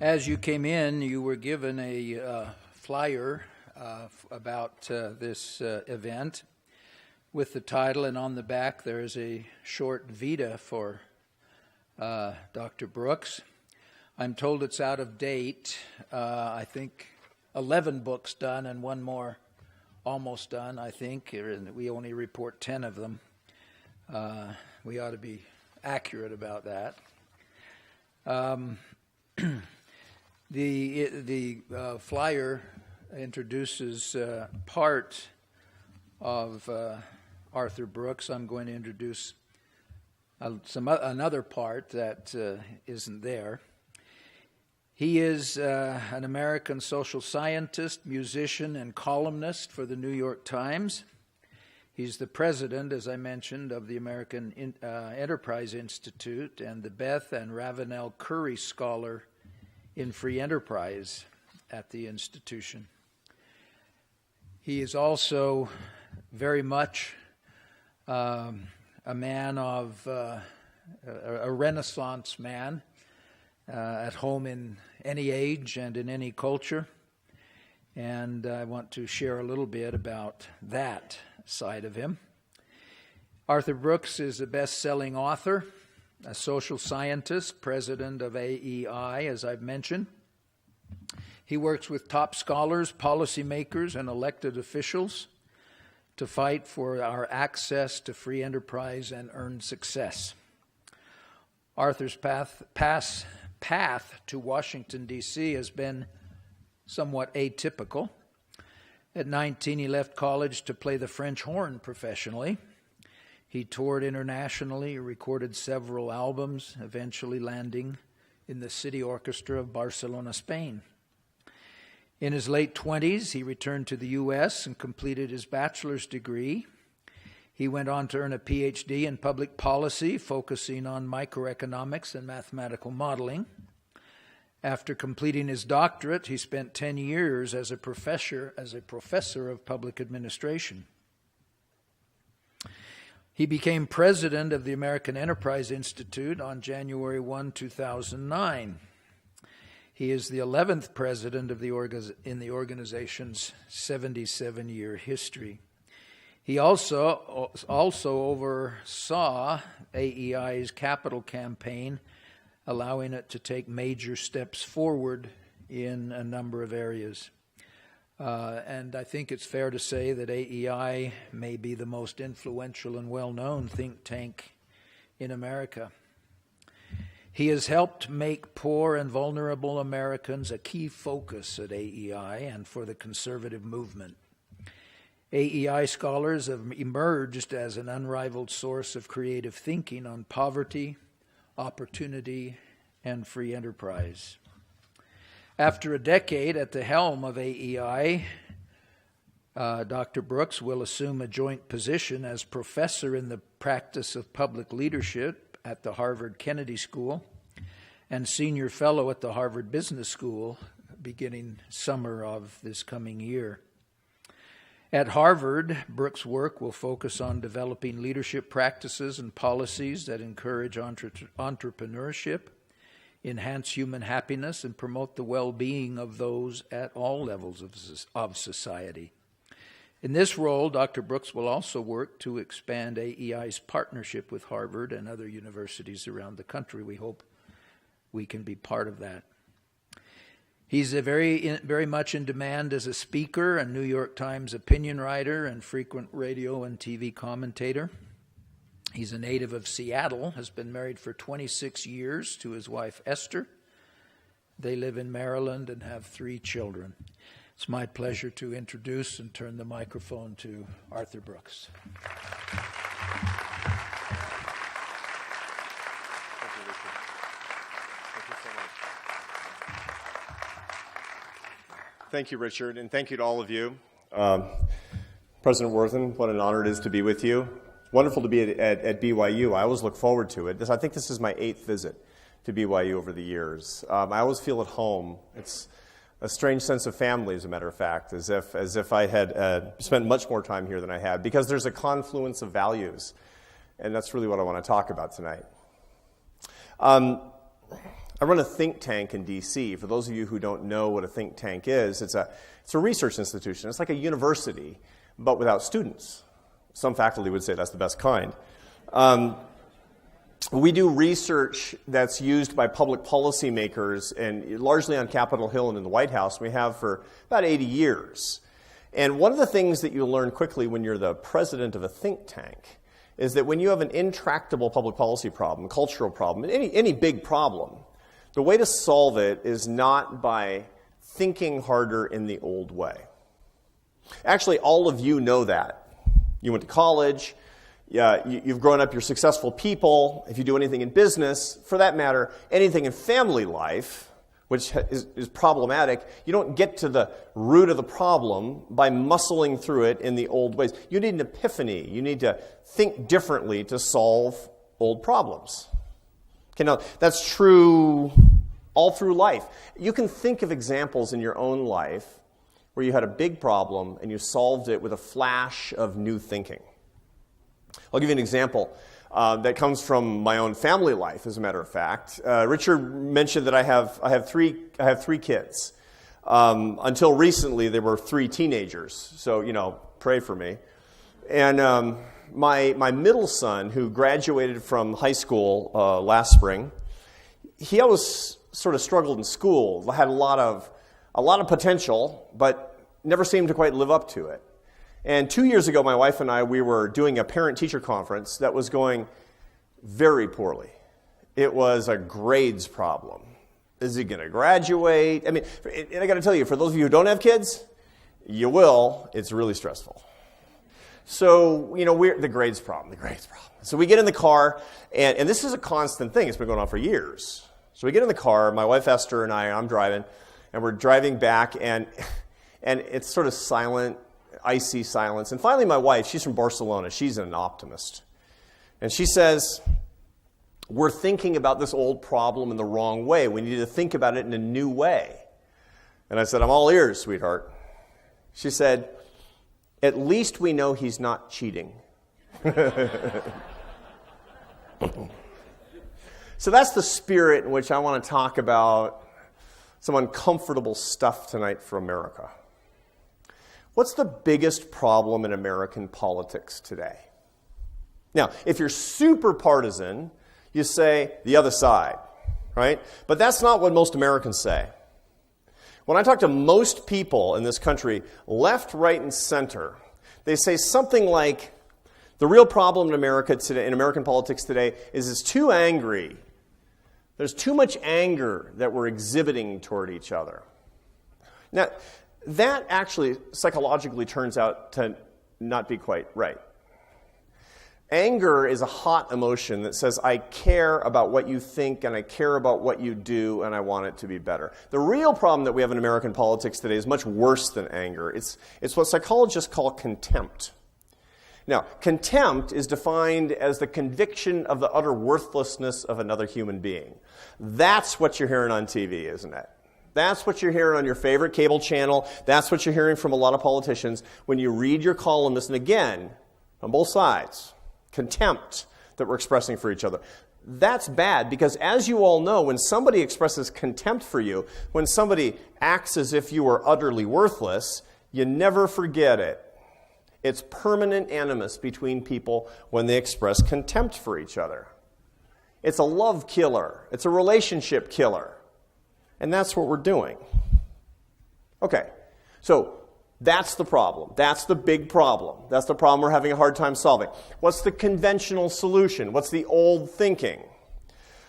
As you came in, you were given a flyer about this event with the title, and on the back there is a short vita for Dr. Brooks. I'm told it's out of date. I think 11 books done and one more almost done, I think. We only report 10 of them. We ought to be accurate about that. The flyer introduces part of Arthur Brooks. I'm going to introduce another part that isn't there. He is an American social scientist, musician, and columnist for the New York Times. He's the president, as I mentioned, of the American Enterprise Institute and the Beth and Ravenel Curry Scholar in Free Enterprise at the institution. He is also very much a man of a Renaissance man, at home in any age and in any culture. And I want to share a little bit about that side of him. Arthur Brooks is a best-selling author, a social scientist, president of AEI, as I've mentioned. He works with top scholars, policymakers, and elected officials to fight for our access to free enterprise and earned success. Arthur's path to Washington, D.C. has been somewhat atypical. At 19, he left college to play the French horn professionally. He toured internationally, recorded several albums, eventually landing in the City Orchestra of Barcelona, Spain. In his late 20s, he returned to the U.S. and completed his bachelor's degree. He went on to earn a Ph.D. in public policy, focusing on microeconomics and mathematical modeling. After completing his doctorate, he spent 10 years as a professor of public administration. He became president of the American Enterprise Institute on January 1, 2009. He is the 11th president of in the organization's 77-year history. He also oversaw AEI's capital campaign, allowing it to take major steps forward in a number of areas. And I think it's fair to say that AEI may be the most influential and well-known think tank in America. He has helped make poor and vulnerable Americans a key focus at AEI and for the conservative movement. AEI scholars have emerged as an unrivaled source of creative thinking on poverty, opportunity, and free enterprise. After a decade at the helm of AEI, Dr. Brooks will assume a joint position as professor in the practice of public leadership at the Harvard Kennedy School and senior fellow at the Harvard Business School beginning summer of this coming year. At Harvard, Brooks' work will focus on developing leadership practices and policies that encourage entrepreneurship, enhance human happiness, and promote the well-being of those at all levels of society. In this role, Dr. Brooks will also work to expand AEI's partnership with Harvard and other universities around the country. We hope we can be part of that. He's very much in demand as a speaker, a New York Times opinion writer, and frequent radio and TV commentator. He's a native of Seattle, has been married for 26 years to his wife Esther. They live in Maryland and have 3 children. It's my pleasure to introduce and turn the microphone to Arthur Brooks. Thank you, Richard, and thank you to all of you. President Worthen, what an honor it is to be with you. Wonderful to be at BYU. I always look forward to it. I think this is my 8th visit to BYU over the years. I always feel at home. It's a strange sense of family, as a matter of fact, as if I had spent much more time here than I had, because there's a confluence of values, and that's really what I want to talk about tonight. I run a think tank in D.C. For those of you who don't know what a think tank is, it's a research institution. It's like a university, but without students. Some faculty would say that's the best kind. We do research that's used by public policymakers, and largely on Capitol Hill and in the White House. We have for about 80 years. And one of the things that you learn quickly when you're the president of a think tank is that when you have an intractable public policy problem, cultural problem, any big problem, the way to solve it is not by thinking harder in the old way. Actually, all of you know that. You went to college. You've grown up, you're successful people. If you do anything in business, for that matter, anything in family life, which is problematic, you don't get to the root of the problem by muscling through it in the old ways. You need an epiphany. You need to think differently to solve old problems. Okay, now, that's true all through life. You can think of examples in your own life where you had a big problem and you solved it with a flash of new thinking. I'll give you an example that comes from my own family life, as a matter of fact. Richard mentioned that I have three kids. Until recently, there were 3 teenagers, so pray for me. And my middle son, who graduated from high school last spring, he always sort of struggled in school. Had a lot of potential, but never seemed to quite live up to it. And 2 years ago, my wife and I, we were doing a parent-teacher conference that was going very poorly. It was a grades problem. Is he going to graduate? I mean, and I got to tell you, for those of you who don't have kids, you will. It's really stressful. So, we're the grades problem. So we get in the car, and this is a constant thing. It's been going on for years. So we get in the car, my wife Esther and I'm driving, and we're driving back, and it's sort of silent, icy silence. And finally, my wife, she's from Barcelona. She's an optimist. And she says, we're thinking about this old problem in the wrong way. We need to think about it in a new way. And I said, I'm all ears, sweetheart. She said, at least we know he's not cheating. So that's the spirit in which I want to talk about some uncomfortable stuff tonight for America. What's the biggest problem in American politics today? Now, if you're super partisan, you say the other side, right? But that's not what most Americans say. When I talk to most people in this country, left, right, and center, they say something like, the real problem in America today, in American politics today, is it's too angry. There's too much anger that we're exhibiting toward each other. Now, that actually psychologically turns out to not be quite right. Anger is a hot emotion that says, I care about what you think and I care about what you do and I want it to be better. The real problem that we have in American politics today is much worse than anger. It's what psychologists call contempt. Now, contempt is defined as the conviction of the utter worthlessness of another human being. That's what you're hearing on TV, isn't it? That's what you're hearing on your favorite cable channel. That's what you're hearing from a lot of politicians when you read your columnists. And again, on both sides, contempt that we're expressing for each other. That's bad because, as you all know, when somebody expresses contempt for you, when somebody acts as if you are utterly worthless, you never forget it. It's permanent animus between people when they express contempt for each other. It's a love killer. It's a relationship killer. And that's what we're doing. Okay, so that's the problem. That's the big problem. That's the problem we're having a hard time solving. What's the conventional solution? What's the old thinking?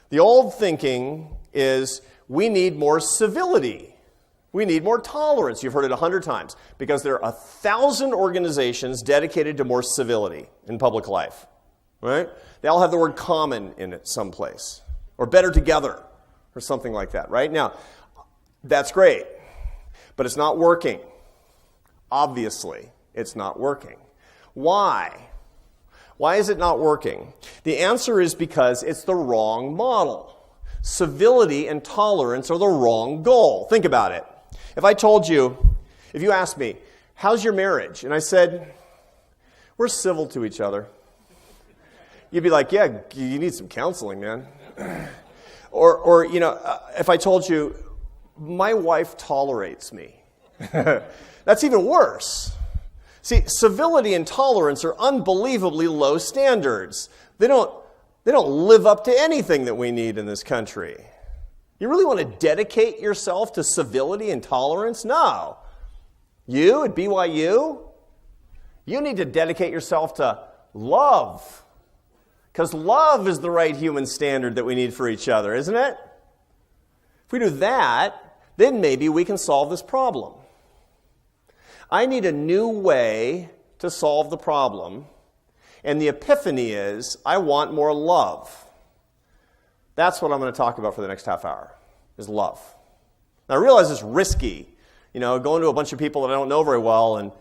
The old thinking is we need more civility. We need more tolerance. You've heard it 100 times because there are 1,000 organizations dedicated to more civility in public life. Right? They all have the word common in it someplace. Or better together. Or something like that, right? Now, that's great, but it's not working. Obviously, it's not working. Why? Why is it not working? The answer is because it's the wrong model. Civility and tolerance are the wrong goal. Think about it. If you asked me, how's your marriage? And I said, we're civil to each other. You'd be like, yeah, you need some counseling, man. Or if I told you, my wife tolerates me. That's even worse. See, civility and tolerance are unbelievably low standards. They don't live up to anything that we need in this country. You really want to dedicate yourself to civility and tolerance? No. You at BYU, you need to dedicate yourself to love. Because love is the right human standard that we need for each other, isn't it? If we do that, then maybe we can solve this problem. I need a new way to solve the problem, and the epiphany is I want more love. That's what I'm going to talk about for the next half hour, is love. Now, I realize it's risky, going to a bunch of people that I don't know very well and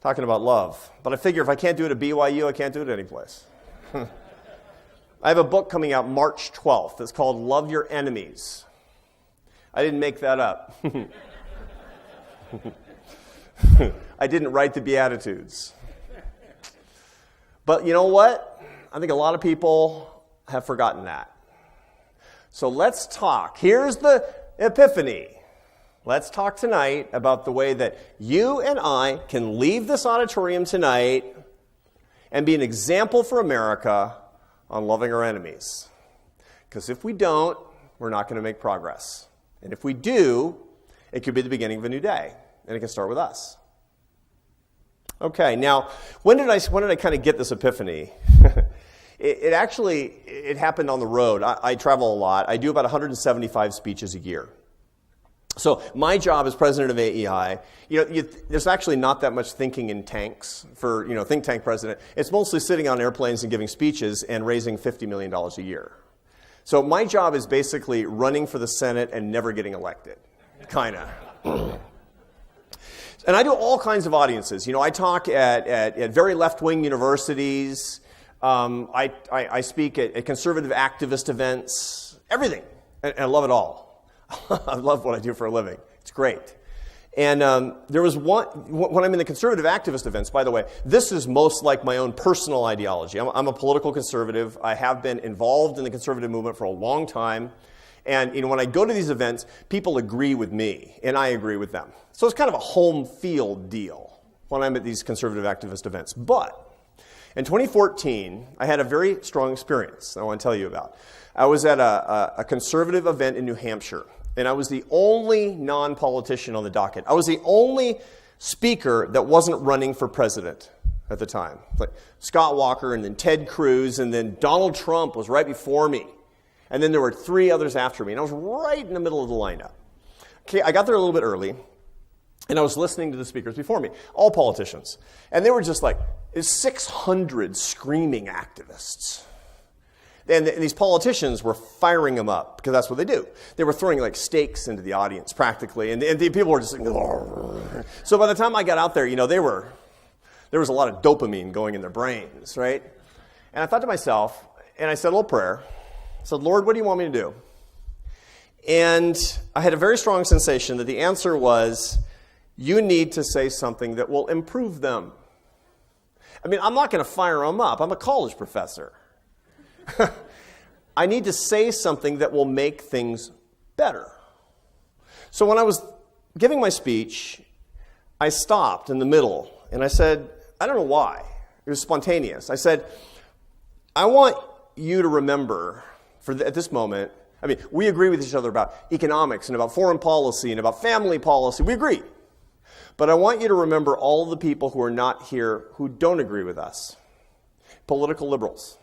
talking about love. But I figure if I can't do it at BYU, I can't do it any place. I have a book coming out March 12th. It's called Love Your Enemies. I didn't make that up. I didn't write the Beatitudes. But you know what? I think a lot of people have forgotten that. So let's talk. Here's the epiphany. Let's talk tonight about the way that you and I can leave this auditorium tonight and be an example for America on loving our enemies. Because if we don't, we're not going to make progress. And if we do, it could be the beginning of a new day. And it can start with us. Okay, now, when did I kind of get this epiphany? It happened on the road. I travel a lot. I do about 175 speeches a year. So my job as president of AEI, there's actually not that much thinking in tanks for, think tank president. It's mostly sitting on airplanes and giving speeches and raising $50 million a year. So my job is basically running for the Senate and never getting elected, kind of. And I do all kinds of audiences. I talk at very left-wing universities. I speak at conservative activist events, everything. And I love it all. I love what I do for a living. It's great. And there was one, when I'm in the conservative activist events, by the way, this is most like my own personal ideology. I'm a political conservative. I have been involved in the conservative movement for a long time. And when I go to these events, people agree with me, and I agree with them. So it's kind of a home field deal when I'm at these conservative activist events. But in 2014, I had a very strong experience that I want to tell you about. I was at a conservative event in New Hampshire, and I was the only non-politician on the docket. I was the only speaker that wasn't running for president at the time. Like Scott Walker, and then Ted Cruz, and then Donald Trump was right before me. And then there were 3 others after me, and I was right in the middle of the lineup. Okay, I got there a little bit early, and I was listening to the speakers before me, all politicians. And they were just like 600 screaming activists. And these politicians were firing them up, because that's what they do. They were throwing like stakes into the audience, practically, and the people were just like, "Argh." So by the time I got out there, there was a lot of dopamine going in their brains, right? And I thought to myself, and I said a little prayer. I said, Lord, what do you want me to do? And I had a very strong sensation that the answer was, you need to say something that will improve them. I mean, I'm not going to fire them up. I'm a college professor. I need to say something that will make things better. So when I was giving my speech, I stopped in the middle, and I said, I don't know why. It was spontaneous. I said, I want you to remember, at this moment, I mean, we agree with each other about economics and about foreign policy and about family policy. We agree. But I want you to remember all the people who are not here who don't agree with us. Political liberals.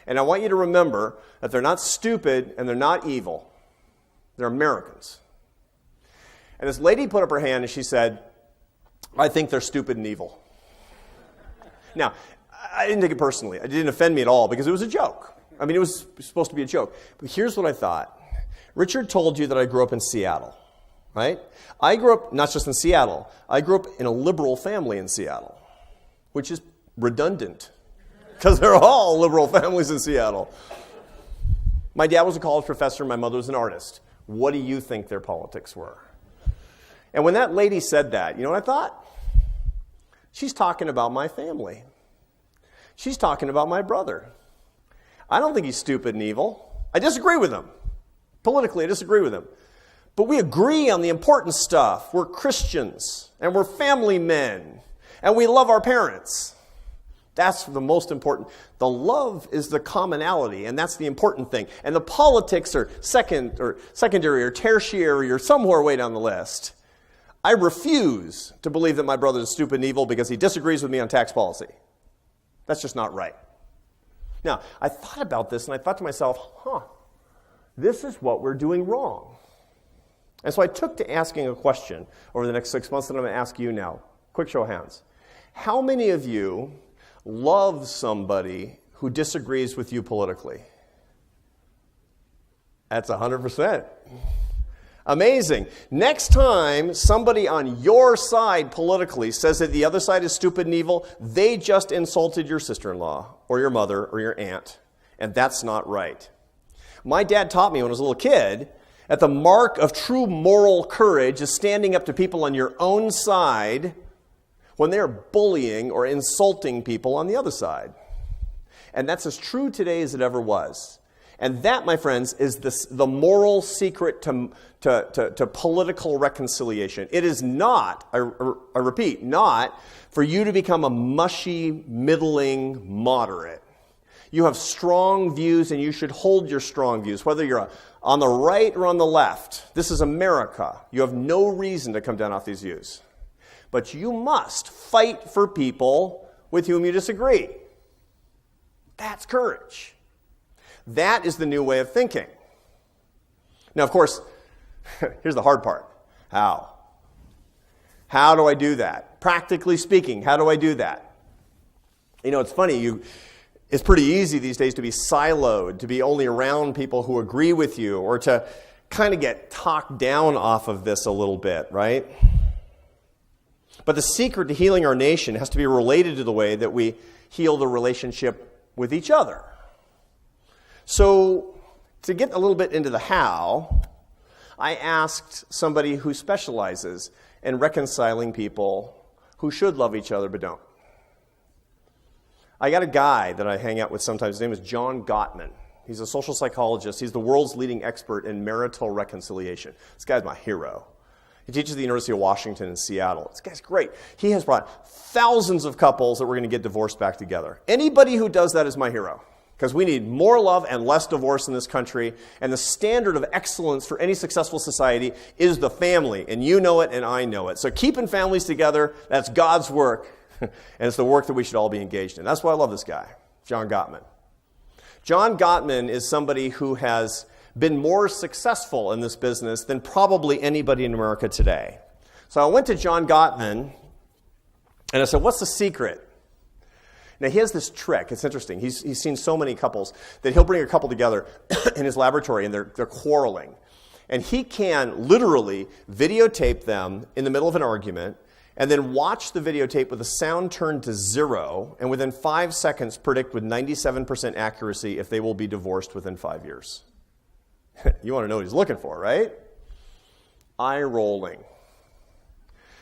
And I want you to remember that they're not stupid and they're not evil. They're Americans. And this lady put up her hand and she said, I think they're stupid and evil. Now, I didn't take it personally. It didn't offend me at all because it was a joke. I mean, it was supposed to be a joke. But here's what I thought. Richard told you that I grew up in Seattle, right? I grew up not just in Seattle. I grew up in a liberal family in Seattle, which is redundant because they're all liberal families in Seattle. My dad was a college professor. My mother was an artist. What do you think their politics were? And when that lady said that, you know what I thought? She's talking about my family. She's talking about my brother. I don't think he's stupid and evil. I disagree with him. Politically, I disagree with him. But we agree on the important stuff. We're Christians, and we're family men, and we love our parents. That's the most important. The love is the commonality, and that's the important thing. And the politics are secondary or tertiary or somewhere way down the list. I refuse to believe that my brother is stupid and evil because he disagrees with me on tax policy. That's just not right. Now, I thought about this, and I thought to myself, this is what we're doing wrong. And so I took to asking a question over the next 6 months that I'm going to ask you now. Quick show of hands. How many of you love somebody who disagrees with you politically? That's 100%. Amazing. Next time somebody on your side politically says that the other side is stupid and evil, they just insulted your sister-in-law or your mother or your aunt. And that's not right. My dad taught me when I was a little kid that the mark of true moral courage is standing up to people on your own side when they're bullying or insulting people on the other side. And that's as true today as it ever was. And that, my friends, is the moral secret to political reconciliation. It is not, I repeat, not for you to become a mushy, middling moderate. You have strong views, and you should hold your strong views, whether you're on the right or on the left. This is America. You have no reason to come down off these views. But you must fight for people with whom you disagree. That's courage. That is the new way of thinking. Now, of course, here's the hard part. How? How do I do that? Practically speaking, how do I do that? You know, it's funny. It's pretty easy these days to be siloed, to be only around people who agree with you, or to kind of get talked down off of this a little bit, right? But the secret to healing our nation has to be related to the way that we heal the relationship with each other. So, to get a little bit into the how, I asked somebody who specializes in reconciling people who should love each other but don't. I got a guy that I hang out with sometimes. His name is John Gottman. He's a social psychologist. He's the world's leading expert in marital reconciliation. This guy's my hero. He teaches at the University of Washington in Seattle. This guy's great. He has brought thousands of couples that were going to get divorced back together. Anybody who does that is my hero. Because we need more love and less divorce in this country. And the standard of excellence for any successful society is the family. And you know it and I know it. So keeping families together, that's God's work. And it's the work that we should all be engaged in. That's why I love this guy, John Gottman. John Gottman is somebody who has been more successful in this business than probably anybody in America today. So I went to John Gottman and I said, what's the secret? Now, he has this trick. It's interesting. He's seen so many couples that he'll bring a couple together in his laboratory, and they're quarreling. And he can literally videotape them in the middle of an argument and then watch the videotape with the sound turned to 0, and within 5 seconds predict with 97% accuracy if they will be divorced within 5 years. You want to know what he's looking for, right? Eye rolling.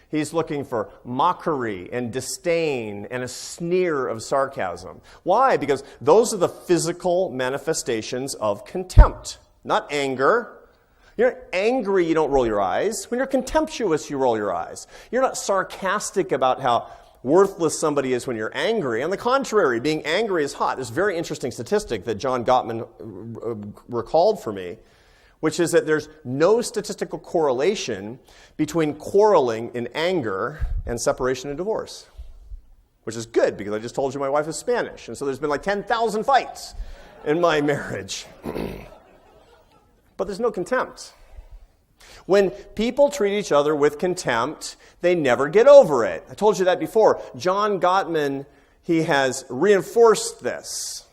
He's looking for mockery and disdain and a sneer of sarcasm. Why? Because those are the physical manifestations of contempt, not anger. You're angry, you don't roll your eyes. When you're contemptuous, you roll your eyes. You're not sarcastic about how worthless somebody is when you're angry. On the contrary, being angry is hot. There's a very interesting statistic that John Gottman recalled for me, which is that there's no statistical correlation between quarreling in anger and separation and divorce, which is good because I just told you my wife is Spanish, and so there's been like 10,000 fights in my marriage. But there's no contempt. When people treat each other with contempt, they never get over it. I told you that before. John Gottman, he has reinforced this.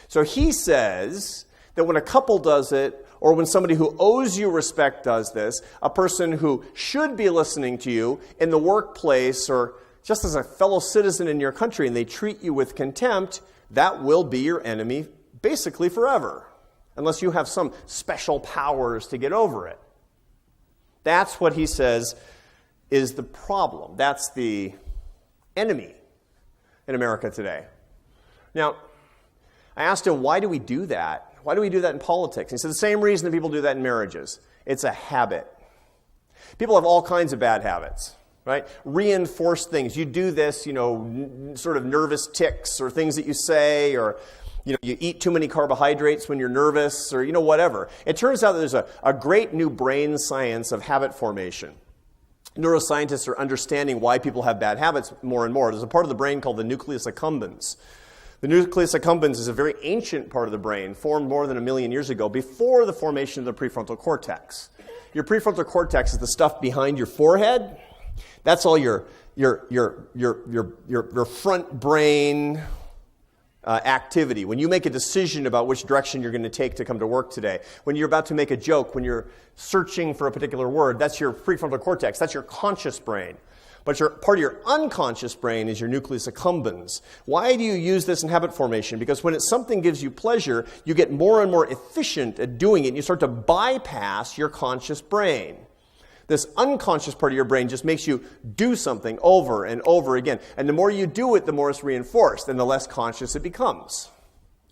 So he says that when a couple does it, or when somebody who owes you respect does this, a person who should be listening to you in the workplace or just as a fellow citizen in your country, and they treat you with contempt, that will be your enemy basically forever, unless you have some special powers to get over it. That's what he says is the problem. That's the enemy in America today. Now, I asked him, why do we do that? Why do we do that in politics? And he said, the same reason that people do that in marriages. It's a habit. People have all kinds of bad habits, right? Reinforce things. You do this, sort of nervous tics or things that you say, or you eat too many carbohydrates when you're nervous, or whatever. It turns out that there's a great new brain science of habit formation. Neuroscientists are understanding why people have bad habits more and more. There's a part of the brain called the nucleus accumbens. The nucleus accumbens is a very ancient part of the brain, formed more than 1 million years ago, before the formation of the prefrontal cortex. Your prefrontal cortex is the stuff behind your forehead. That's all your front brain activity. When you make a decision about which direction you're going to take to come to work today, when you're about to make a joke, when you're searching for a particular word, that's your prefrontal cortex. That's your conscious brain. But part of your unconscious brain is your nucleus accumbens. Why do you use this in habit formation? Because when something gives you pleasure, you get more and more efficient at doing it, and you start to bypass your conscious brain. This unconscious part of your brain just makes you do something over and over again. And the more you do it, the more it's reinforced, and the less conscious it becomes.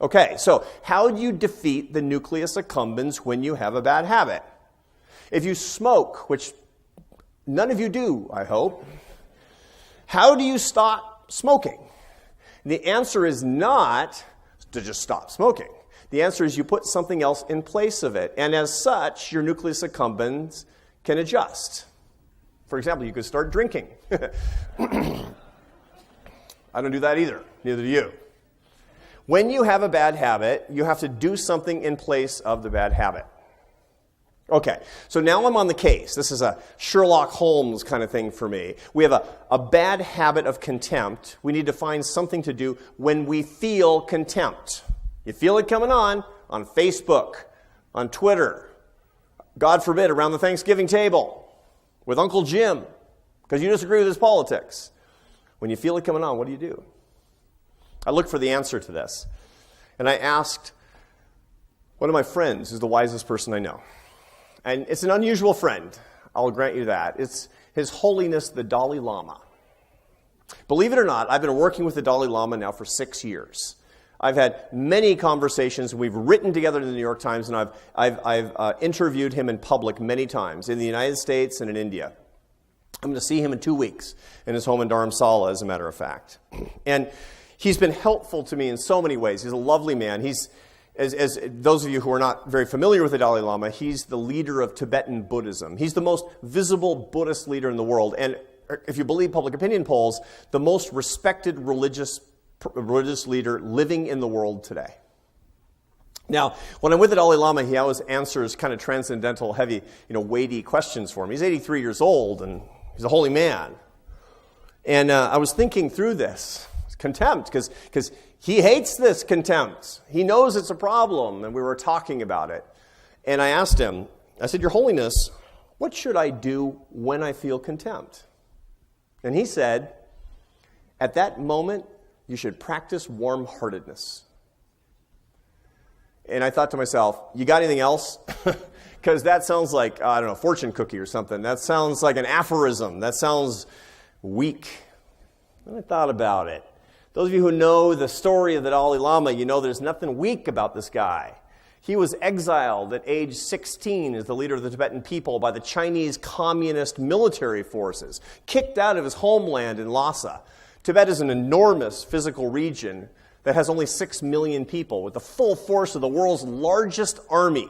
Okay, so how do you defeat the nucleus accumbens when you have a bad habit? If you smoke, which none of you do, I hope, how do you stop smoking? The answer is not to just stop smoking. The answer is you put something else in place of it. And as such, your nucleus accumbens can adjust. For example, you could start drinking. I don't do that either. Neither do you. When you have a bad habit, you have to do something in place of the bad habit. Okay, so now I'm on the case. This is a Sherlock Holmes kind of thing for me. We have a bad habit of contempt. We need to find something to do when we feel contempt. You feel it coming on Facebook, on Twitter, God forbid, around the Thanksgiving table with Uncle Jim, because you disagree with his politics. When you feel it coming on, what do? I looked for the answer to this, and I asked one of my friends, who's the wisest person I know. And it's an unusual friend, I'll grant you that. It's His Holiness the Dalai Lama. Believe it or not, I've been working with the Dalai Lama now for 6 years. I've had many conversations. We've written together in the New York Times, and I've interviewed him in public many times, in the United States and in India. I'm going to see him in 2 weeks in his home in Dharamsala, as a matter of fact. And he's been helpful to me in so many ways. He's a lovely man. As those of you who are not very familiar with the Dalai Lama, he's the leader of Tibetan Buddhism. He's the most visible Buddhist leader in the world. And if you believe public opinion polls, the most respected religious leader living in the world today. Now, when I'm with the Dalai Lama, he always answers kind of transcendental, heavy, weighty questions for me. He's 83 years old, and he's a holy man. And I was thinking through this. Contempt, because he hates this contempt. He knows it's a problem, and we were talking about it. And I asked him, I said, Your Holiness, what should I do when I feel contempt? And he said, at that moment, you should practice warm-heartedness. And I thought to myself, you got anything else? Because that sounds like, fortune cookie or something. That sounds like an aphorism. That sounds weak. And I thought about it. Those of you who know the story of the Dalai Lama, you know there's nothing weak about this guy. He was exiled at age 16 as the leader of the Tibetan people by the Chinese communist military forces, kicked out of his homeland in Lhasa. Tibet is an enormous physical region that has only 6 million people, with the full force of the world's largest army.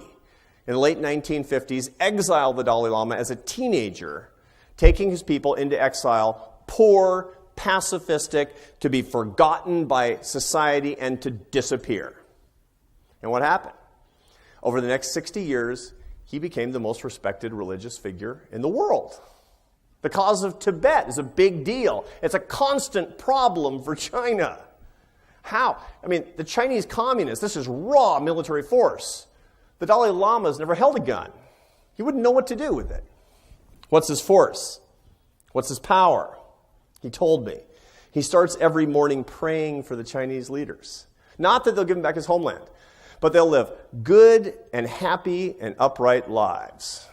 In the late 1950s, exiled the Dalai Lama as a teenager, taking his people into exile, poor, pacifistic, to be forgotten by society and to disappear. And what happened? Over the next 60 years, he became the most respected religious figure in the world. The cause of Tibet is a big deal. It's a constant problem for China. How? The Chinese communists, this is raw military force. The Dalai Lama's never held a gun. He wouldn't know what to do with it. What's his force? What's his power? He told me. He starts every morning praying for the Chinese leaders. Not that they'll give him back his homeland, but they'll live good and happy and upright lives.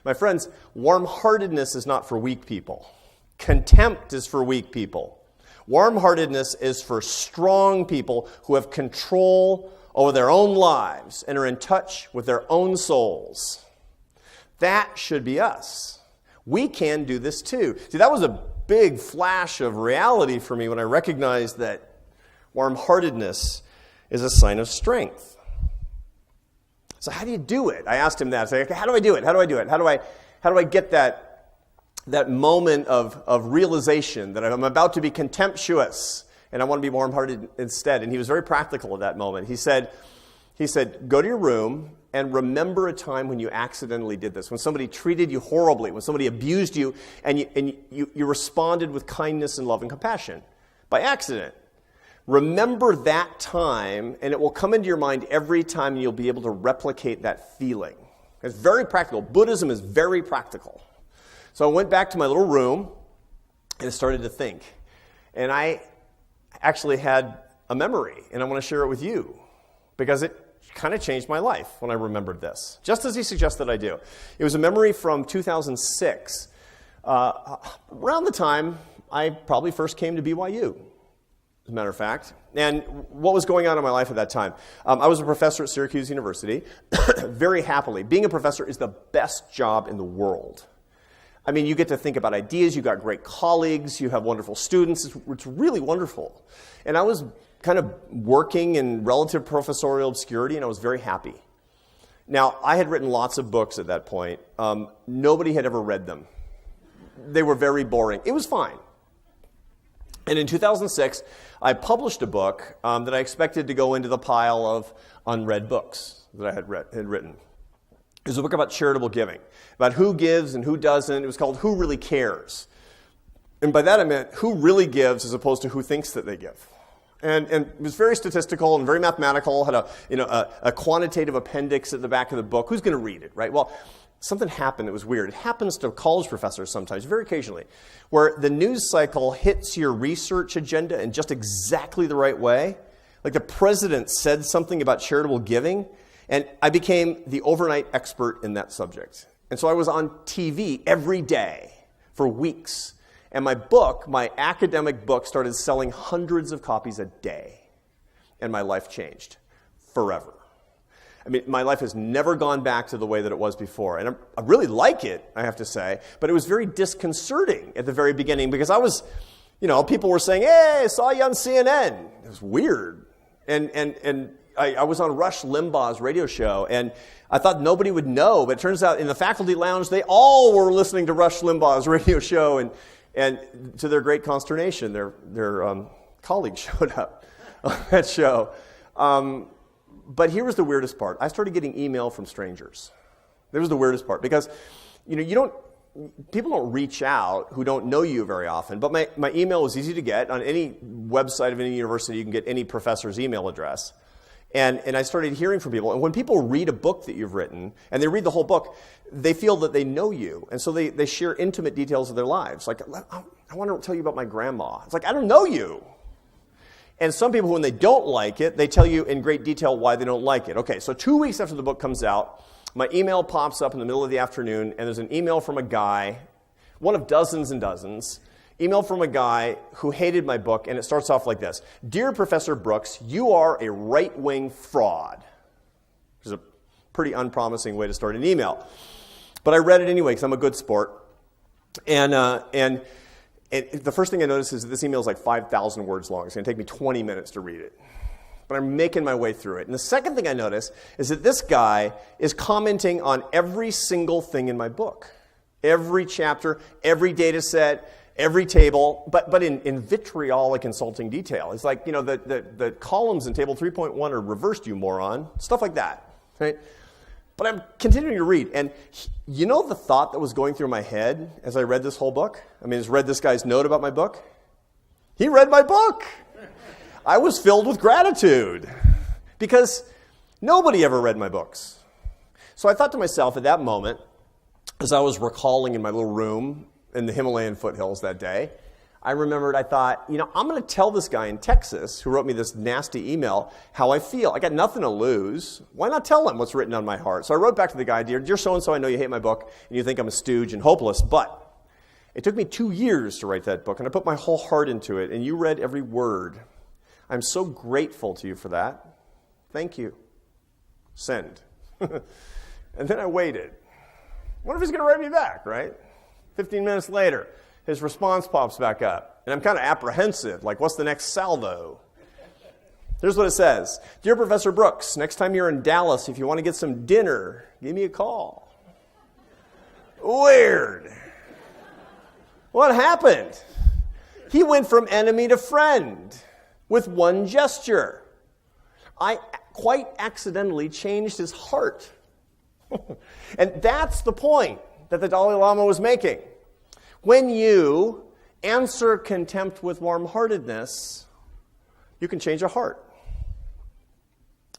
My friends, warm-heartedness is not for weak people. Contempt is for weak people. Warm-heartedness is for strong people who have control over their own lives and are in touch with their own souls. That should be us. We can do this too. See, that was a big flash of reality for me when I recognized that warm-heartedness is a sign of strength. So how do you do it? I asked him that. I said, okay, how do I do it? How do I do it? How do I get that moment of realization that I'm about to be contemptuous and I want to be warm-hearted instead? And he was very practical at that moment. He said, go to your room and remember a time when you accidentally did this, when somebody treated you horribly, when somebody abused you, and you responded with kindness and love and compassion by accident. Remember that time, and it will come into your mind every time, and you'll be able to replicate that feeling. It's very practical. Buddhism is very practical. So I went back to my little room and I started to think. And I actually had a memory, and I want to share it with you because it kind of changed my life when I remembered this, just as he suggested I do. It was a memory from 2006, around the time I probably first came to BYU, as a matter of fact. And what was going on in my life at that time? I was a professor at Syracuse University, very happily. Being a professor is the best job in the world. I mean, you get to think about ideas, you got great colleagues, you have wonderful students, it's really wonderful. And I was kind of working in relative professorial obscurity, and I was very happy. Now, I had written lots of books at that point. Nobody had ever read them. They were very boring. It was fine. And in 2006, I published a book that I expected to go into the pile of unread books that I had written. It was a book about charitable giving, about who gives and who doesn't. It was called Who Really Cares? And by that I meant who really gives as opposed to who thinks that they give. And it was very statistical and very mathematical, had a quantitative appendix at the back of the book. Who's going to read it, right? Well, something happened that was weird. It happens to college professors sometimes, very occasionally, where the news cycle hits your research agenda in just exactly the right way. Like the president said something about charitable giving, and I became the overnight expert in that subject. And so I was on TV every day for weeks. And my book, my academic book, started selling hundreds of copies a day. And my life changed forever. I mean, my life has never gone back to the way that it was before. And I really like it, I have to say. But it was very disconcerting at the very beginning because I was, people were saying, hey, I saw you on CNN. It was weird. And I was on Rush Limbaugh's radio show, and I thought nobody would know. But it turns out in the faculty lounge, they all were listening to Rush Limbaugh's radio show, and to their great consternation, their colleagues showed up on that show. But here was the weirdest part. I started getting email from strangers. That was the weirdest part because, people don't reach out who don't know you very often. But my email was easy to get. On any website of any university, you can get any professor's email address. And I started hearing from people. And when people read a book that you've written, and they read the whole book, they feel that they know you. And so they share intimate details of their lives. Like, I want to tell you about my grandma. It's like, I don't know you. And some people, when they don't like it, they tell you in great detail why they don't like it. Okay, so 2 weeks after the book comes out, my email pops up in the middle of the afternoon, and there's an email from a guy, one of dozens and dozens, email from a guy who hated my book, and it starts off like this. Dear Professor Brooks, you are a right-wing fraud. Which is a pretty unpromising way to start an email. But I read it anyway because I'm a good sport. And the first thing I noticed is that this email is like 5,000 words long. It's going to take me 20 minutes to read it. But I'm making my way through it. And the second thing I notice is that this guy is commenting on every single thing in my book. Every chapter, every data set, every table, but in vitriolic, insulting detail. It's like, the columns in table 3.1 are reversed, you moron. Stuff like that, right? But I'm continuing to read. And the thought that was going through my head as I read this whole book? I just read this guy's note about my book. He read my book. I was filled with gratitude because nobody ever read my books. So I thought to myself at that moment, as I was recalling in my little room in the Himalayan foothills that day, I remembered, I thought, I'm going to tell this guy in Texas who wrote me this nasty email how I feel. I got nothing to lose. Why not tell him what's written on my heart? So I wrote back to the guy, Dear so-and-so, I know you hate my book and you think I'm a stooge and hopeless, but it took me 2 years to write that book, and I put my whole heart into it, and you read every word. I'm so grateful to you for that. Thank you. Send. And then I waited. What if he's going to write me back, right? 15 minutes later, his response pops back up. And I'm kind of apprehensive, like, what's the next salvo? Here's what it says. Dear Professor Brooks, next time you're in Dallas, if you want to get some dinner, give me a call. Weird. What happened? He went from enemy to friend with one gesture. I quite accidentally changed his heart. And that's the point that the Dalai Lama was making. When you answer contempt with warm-heartedness, you can change a heart.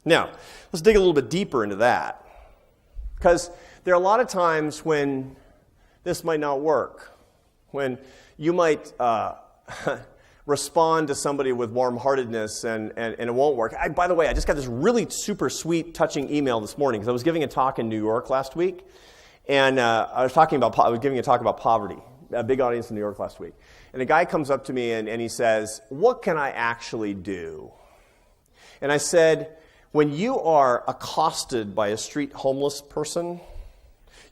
Now, let's dig a little bit deeper into that. Because there are a lot of times when this might not work. When you might respond to somebody with warm-heartedness and it won't work. By the way, I just got this really super sweet, touching email this morning because I was giving a talk in New York last week. And I was giving a talk about poverty. A big audience in New York last week. And a guy comes up to me and he says, what can I actually do? And I said, when you are accosted by a street homeless person,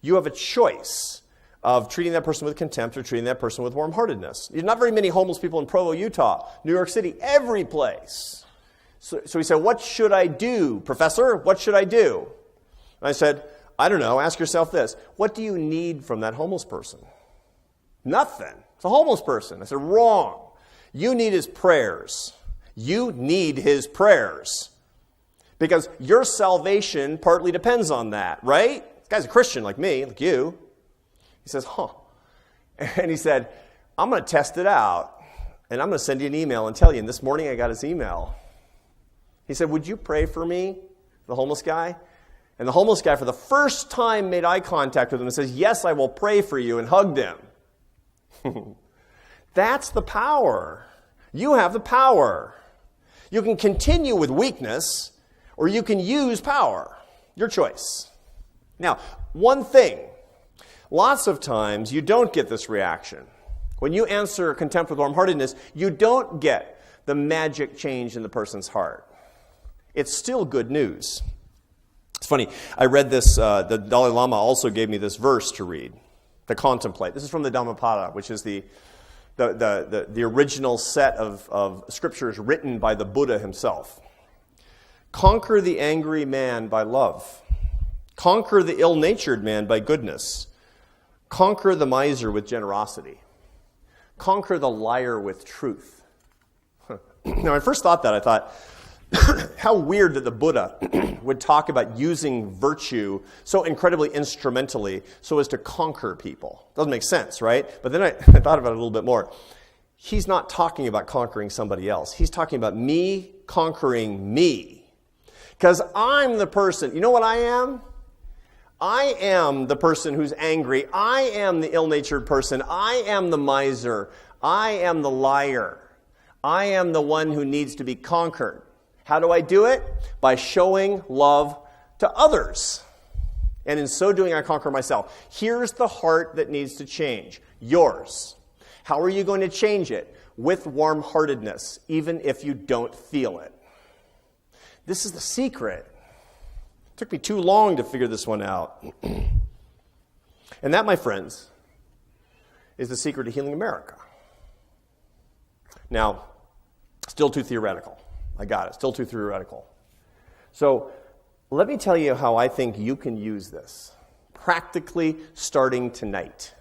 you have a choice of treating that person with contempt or treating that person with warm-heartedness. There's not very many homeless people in Provo, Utah, New York City, every place. So he said, what should I do, Professor? What should I do? And I said, I don't know. Ask yourself this. What do you need from that homeless person? Nothing. It's a homeless person. I said, wrong. You need his prayers. You need his prayers. Because your salvation partly depends on that, right? This guy's a Christian like me, like you. He says, huh. And he said, I'm going to test it out. And I'm going to send you an email and tell you. And this morning I got his email. He said, would you pray for me, the homeless guy? And the homeless guy, for the first time, made eye contact with him and says, yes, I will pray for you, and hugged him. That's the power. You have the power. You can continue with weakness, or you can use power. Your choice. Now, one thing. Lots of times, you don't get this reaction. When you answer contempt with warm-heartedness, you don't get the magic change in the person's heart. It's still good news. It's funny. I read this. The Dalai Lama also gave me this verse to read. To contemplate. This is from the Dhammapada, which is the original set of scriptures written by the Buddha himself. Conquer the angry man by love. Conquer the ill-natured man by goodness. Conquer the miser with generosity. Conquer the liar with truth. Now, when I first thought that, I thought, how weird that the Buddha would talk about using virtue so incredibly instrumentally so as to conquer people. Doesn't make sense, right? But then I thought about it a little bit more. He's not talking about conquering somebody else. He's talking about me conquering me. Because I'm the person, you know what I am? I am the person who's angry. I am the ill-natured person. I am the miser. I am the liar. I am the one who needs to be conquered. How do I do it? By showing love to others. And in so doing, I conquer myself. Here's the heart that needs to change. Yours. How are you going to change it? With warm-heartedness, even if you don't feel it. This is the secret. It took me too long to figure this one out. And that, my friends, is the secret to healing America. Now, still too theoretical. I got it. Still too theoretical. So let me tell you how I think you can use this. Practically starting tonight.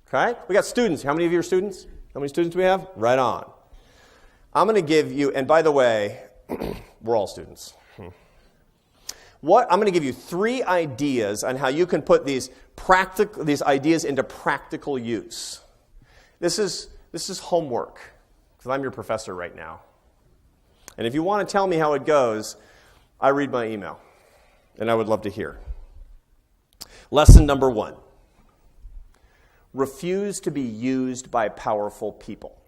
Okay? We got students. How many of you are students? How many students do we have? Right on. I'm going to give you, and by the way, we're all students. I'm going to give you 3 ideas on how you can put these ideas into practical use. This is homework, because I'm your professor right now. And if you want to tell me how it goes, I read my email, and I would love to hear. Lesson number 1. Refuse to be used by powerful people.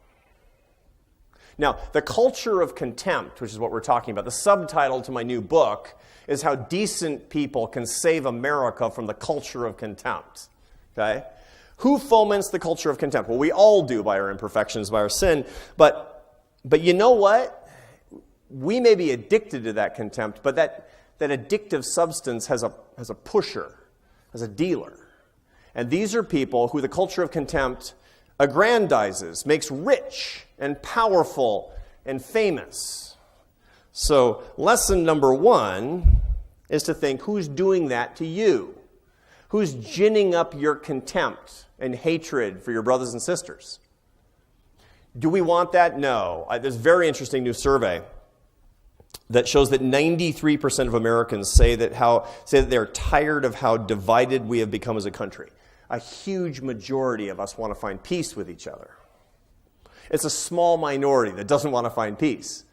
Now, the culture of contempt, which is what we're talking about, the subtitle to my new book is How Decent People Can Save America from the Culture of Contempt. Okay? Who foments the culture of contempt? Well, we all do by our imperfections, by our sin. But you know what? we may be addicted to that contempt, but that addictive substance has a pusher, has a dealer. And these are people who the culture of contempt aggrandizes, makes rich and powerful and famous. So lesson number 1 is to think, who's doing that to you? Who's ginning up your contempt and hatred for your brothers and sisters? Do we want that? No. There's a very interesting new survey that shows that 93% of Americans say that they're tired of how divided we have become as a country. A huge majority of us want to find peace with each other. It's a small minority that doesn't want to find peace.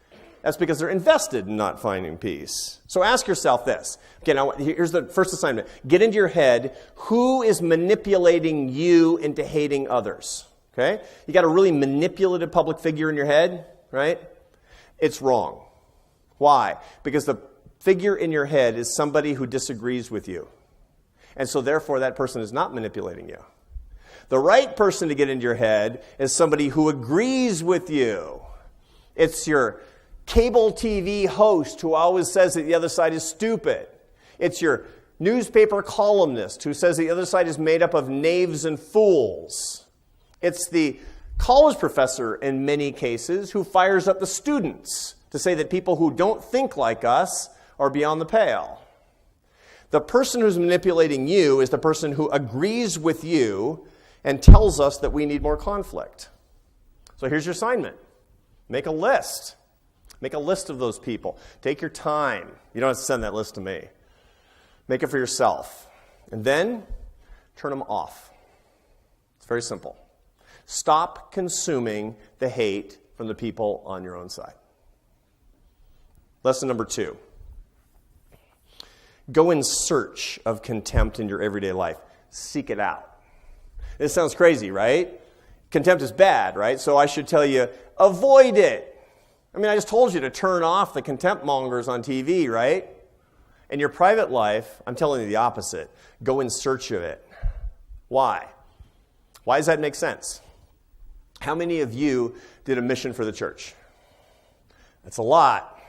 That's because they're invested in not finding peace. So ask yourself this. Okay, now here's the first assignment. Get into your head, who is manipulating you into hating others? Okay? You got a really manipulative public figure in your head, right? It's wrong. Why? Because the figure in your head is somebody who disagrees with you. And so therefore that person is not manipulating you. The right person to get into your head is somebody who agrees with you. It's your cable TV host who always says that the other side is stupid. It's your newspaper columnist who says the other side is made up of knaves and fools. It's the college professor in many cases who fires up the students to say that people who don't think like us are beyond the pale. The person who's manipulating you is the person who agrees with you and tells us that we need more conflict. So here's your assignment. Make a list. Make a list of those people. Take your time. You don't have to send that list to me. Make it for yourself. And then turn them off. It's very simple. Stop consuming the hate from the people on your own side. Lesson number 2. Go in search of contempt in your everyday life. Seek it out. This sounds crazy, right? Contempt is bad, right? So I should tell you, avoid it. I mean, I just told you to turn off the contempt mongers on TV, right? In your private life, I'm telling you the opposite. Go in search of it. Why? Why does that make sense? How many of you did a mission for the church? That's a lot.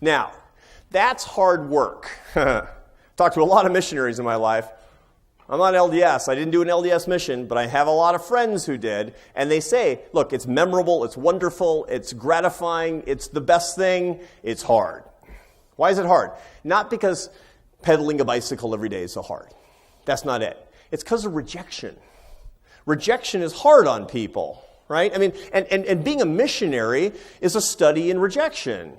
Now, that's hard work. Talked to a lot of missionaries in my life. I'm not LDS. I didn't do an LDS mission, but I have a lot of friends who did. And they say, look, it's memorable, it's wonderful, it's gratifying, it's the best thing. It's hard. Why is it hard? Not because pedaling a bicycle every day is so hard. That's not it. It's because of rejection. Rejection is hard on people, right? I mean, and being a missionary is a study in rejection.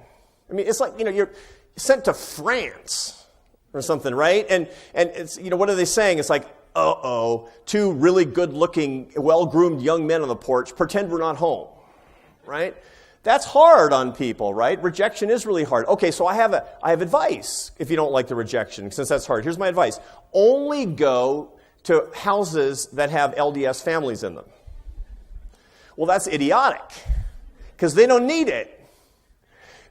I mean, it's like, you're sent to France or something, right? And it's, what are they saying? It's like, two really good-looking, well-groomed young men on the porch, pretend we're not home, right? That's hard on people, right? Rejection is really hard. Okay, so I have advice if you don't like the rejection, since that's hard. Here's my advice. Only go to houses that have LDS families in them. Well, that's idiotic, because they don't need it.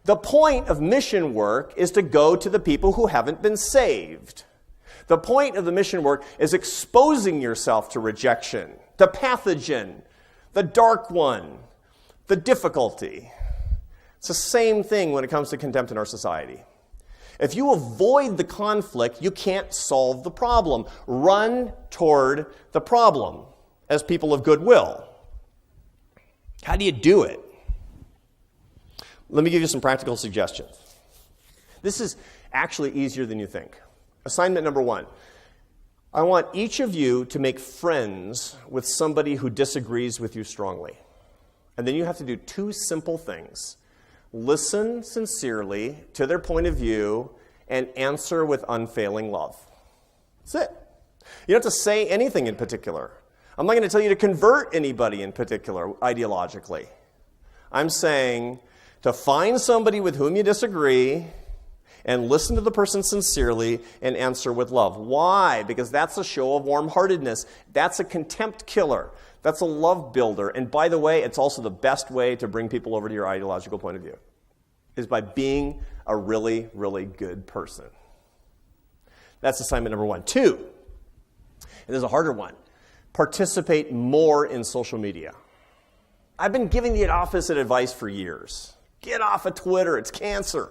The point of mission work is to go to the people who haven't been saved. The point of the mission work is exposing yourself to rejection, the pathogen, the dark one, the difficulty. It's the same thing when it comes to contempt in our society. If you avoid the conflict, you can't solve the problem. Run toward the problem as people of goodwill. How do you do it? Let me give you some practical suggestions. This is actually easier than you think. Assignment number 1. I want each of you to make friends with somebody who disagrees with you strongly. And then you have to do 2 simple things. Listen sincerely to their point of view and answer with unfailing love. That's it. You don't have to say anything in particular. I'm not going to tell you to convert anybody in particular ideologically. I'm saying to find somebody with whom you disagree and listen to the person sincerely and answer with love. Why? Because that's a show of warm-heartedness. That's a contempt killer. That's a love builder. And by the way, it's also the best way to bring people over to your ideological point of view, is by being a really, really good person. That's assignment number 1. 2, and there's a harder one. Participate more in social media. I've been giving the opposite advice for years. Get off of Twitter. It's cancer.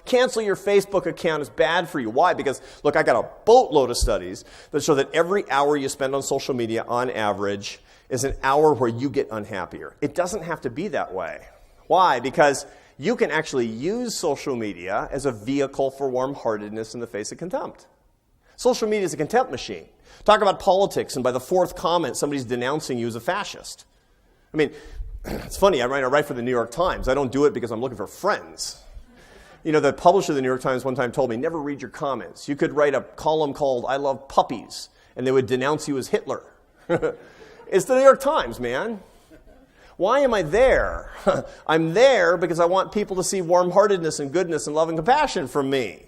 Cancel your Facebook account is bad for you. Why? Because, look, I got a boatload of studies that show that every hour you spend on social media on average is an hour where you get unhappier. It doesn't have to be that way. Why? Because you can actually use social media as a vehicle for warm-heartedness in the face of contempt. Social media is a contempt machine. Talk about politics, and by the fourth comment, somebody's denouncing you as a fascist. I mean, it's funny, I write for the New York Times. I don't do it because I'm looking for friends. The publisher of the New York Times one time told me, never read your comments. You could write a column called I Love Puppies, and they would denounce you as Hitler. It's the New York Times, man. Why am I there? I'm there because I want people to see warm-heartedness and goodness and love and compassion from me.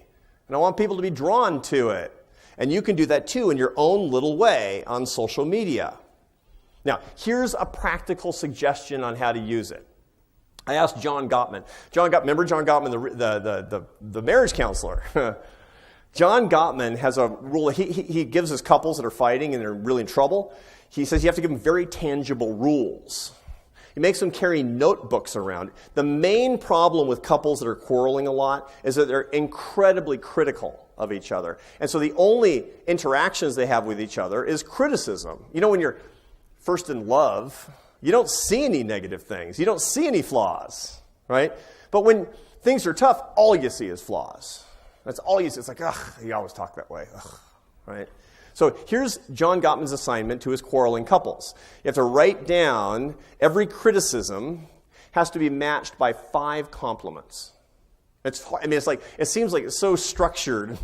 And I want people to be drawn to it. And you can do that too in your own little way on social media. Now, here's a practical suggestion on how to use it. I asked John Gottman. Remember John Gottman, the marriage counselor? John Gottman has a rule. He gives his couples that are fighting and they're really in trouble. He says you have to give them very tangible rules. He makes them carry notebooks around. The main problem with couples that are quarreling a lot is that they're incredibly critical of each other. And so the only interactions they have with each other is criticism. When you're first in love, you don't see any negative things. You don't see any flaws, right? But when things are tough, all you see is flaws. That's all you see. It's like, ugh, you always talk that way, ugh, right? So here's John Gottman's assignment to his quarreling couples. You have to write down every criticism has to be matched by 5 compliments. It seems like it's so structured,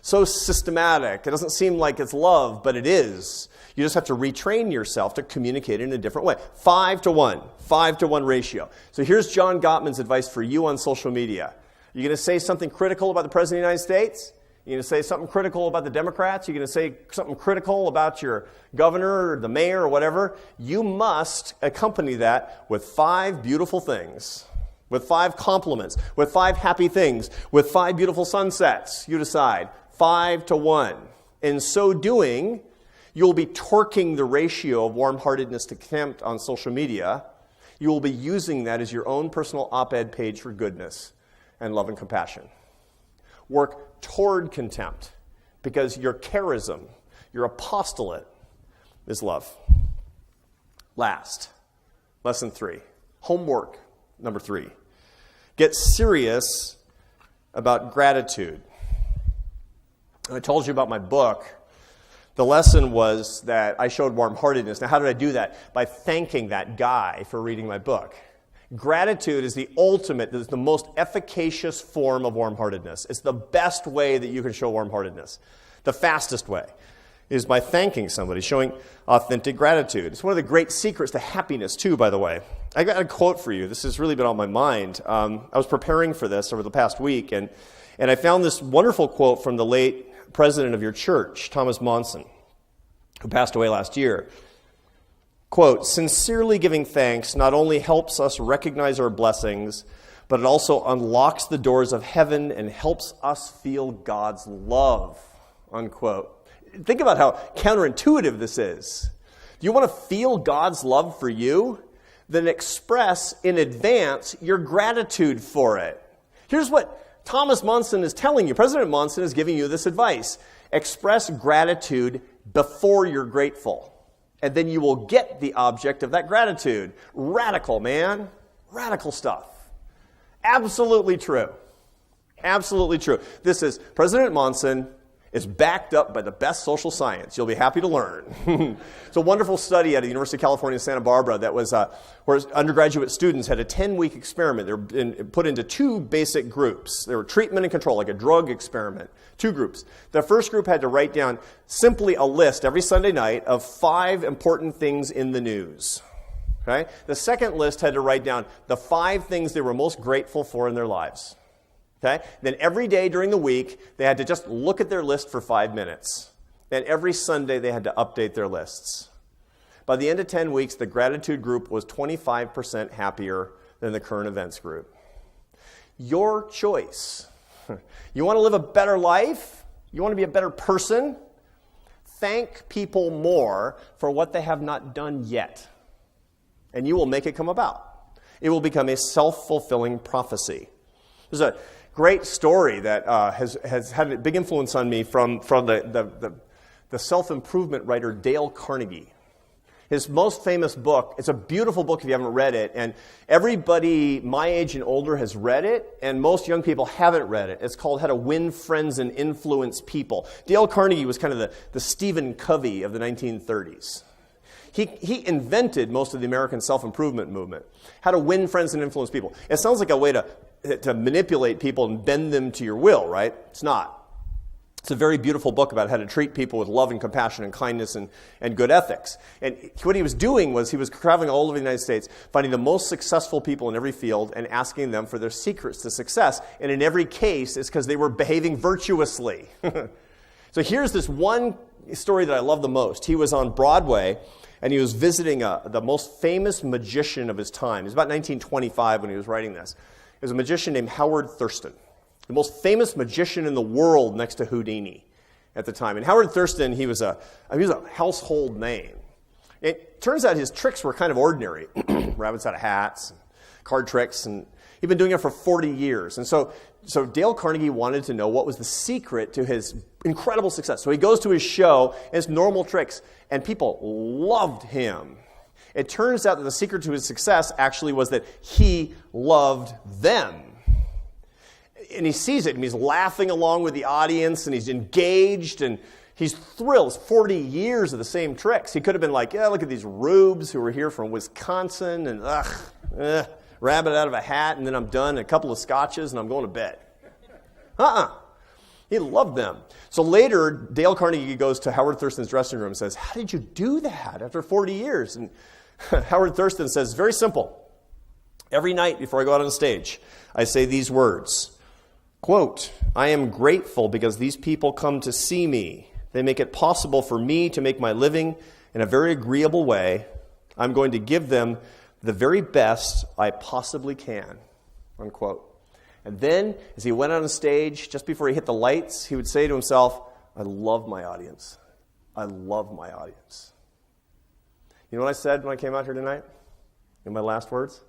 so systematic. It doesn't seem like it's love, but it is. You just have to retrain yourself to communicate in a different way. 5 to 1 ratio. So here's John Gottman's advice for you on social media. You're going to say something critical about the President of the United States? You're going to say something critical about the Democrats? You're going to say something critical about your governor or the mayor or whatever? You must accompany that with 5 beautiful things, with 5 compliments, with 5 happy things, with 5 beautiful sunsets. You decide. 5 to 1. In so doing, you'll be torquing the ratio of warm-heartedness to contempt on social media. You will be using that as your own personal op-ed page for goodness and love and compassion. Work toward contempt because your charism, your apostolate, is love. Last, lesson 3. Homework number 3. Get serious about gratitude. I told you about my book. The lesson was that I showed warm-heartedness. Now, how did I do that? By thanking that guy for reading my book. Gratitude is the ultimate, is the most efficacious form of warm-heartedness. It's the best way that you can show warm-heartedness. The fastest way is by thanking somebody, showing authentic gratitude. It's one of the great secrets to happiness, too, by the way. I got a quote for you. This has really been on my mind. I was preparing for this over the past week, and I found this wonderful quote from the late president of your church, Thomas Monson, who passed away last year. Quote, sincerely giving thanks not only helps us recognize our blessings, but it also unlocks the doors of heaven and helps us feel God's love, unquote. Think about how counterintuitive this is. Do you want to feel God's love for you? Then express in advance your gratitude for it. Here's what Thomas Monson is telling you. President Monson is giving you this advice. Express gratitude before you're grateful. And then you will get the object of that gratitude. Radical, man. Radical stuff. Absolutely true. Absolutely true. This is President Monson is backed up by the best social science. You'll be happy to learn. It's a wonderful study at the University of California, Santa Barbara that was where undergraduate students had a 10-week experiment. They were put into 2 basic groups. They were treatment and control, like a drug experiment. 2 groups. The first group had to write down simply a list every Sunday night of 5 important things in the news. Okay? The second list had to write down the 5 things they were most grateful for in their lives. Okay? Then every day during the week, they had to just look at their list for 5 minutes. And every Sunday, they had to update their lists. By the end of 10 weeks, the gratitude group was 25% happier than the current events group. Your choice. You want to live a better life? You want to be a better person? Thank people more for what they have not done yet. And you will make it come about. It will become a self-fulfilling prophecy. There's a great story that has had a big influence on me from the self-improvement writer Dale Carnegie. His most famous book, it's a beautiful book if you haven't read it, and everybody my age and older has read it, and most young people haven't read it. It's called How to Win Friends and Influence People. Dale Carnegie was kind of the Stephen Covey of the 1930s. He invented most of the American self-improvement movement. How to win friends and influence people. It sounds like a way to manipulate people and bend them to your will, right? It's not. It's a very beautiful book about how to treat people with love and compassion and kindness and good ethics. And what he was doing was he was traveling all over the United States, finding the most successful people in every field and asking them for their secrets to success. And in every case, it's because they were behaving virtuously. So here's this one story that I love the most. He was on Broadway, and he was visiting the most famous magician of his time. It was about 1925 when he was writing this. It was a magician named Howard Thurston, the most famous magician in the world next to Houdini at the time. And Howard Thurston, he was a household name. It turns out his tricks were kind of ordinary. Rabbits out of hats, and card tricks, and he'd been doing it for 40 years. And so Dale Carnegie wanted to know what was the secret to his incredible success. So he goes to his show, and it's normal tricks, and people loved him. It turns out that the secret to his success actually was that he loved them. And he sees it, and he's laughing along with the audience, and he's engaged, and he's thrilled. It's 40 years of the same tricks. He could have been like, yeah, look at these rubes who are here from Wisconsin, and rabbit out of a hat, and then I'm done, a couple of scotches, and I'm going to bed. He loved them. So later, Dale Carnegie goes to Howard Thurston's dressing room and says, how did you do that after 40 years? And Howard Thurston says, very simple. Every night before I go out on stage, I say these words, quote, I am grateful because these people come to see me. They make it possible for me to make my living in a very agreeable way. I'm going to give them the very best I possibly can, unquote. And then, as he went on stage, just before he hit the lights, he would say to himself, I love my audience. I love my audience. You know what I said when I came out here tonight? In my last words?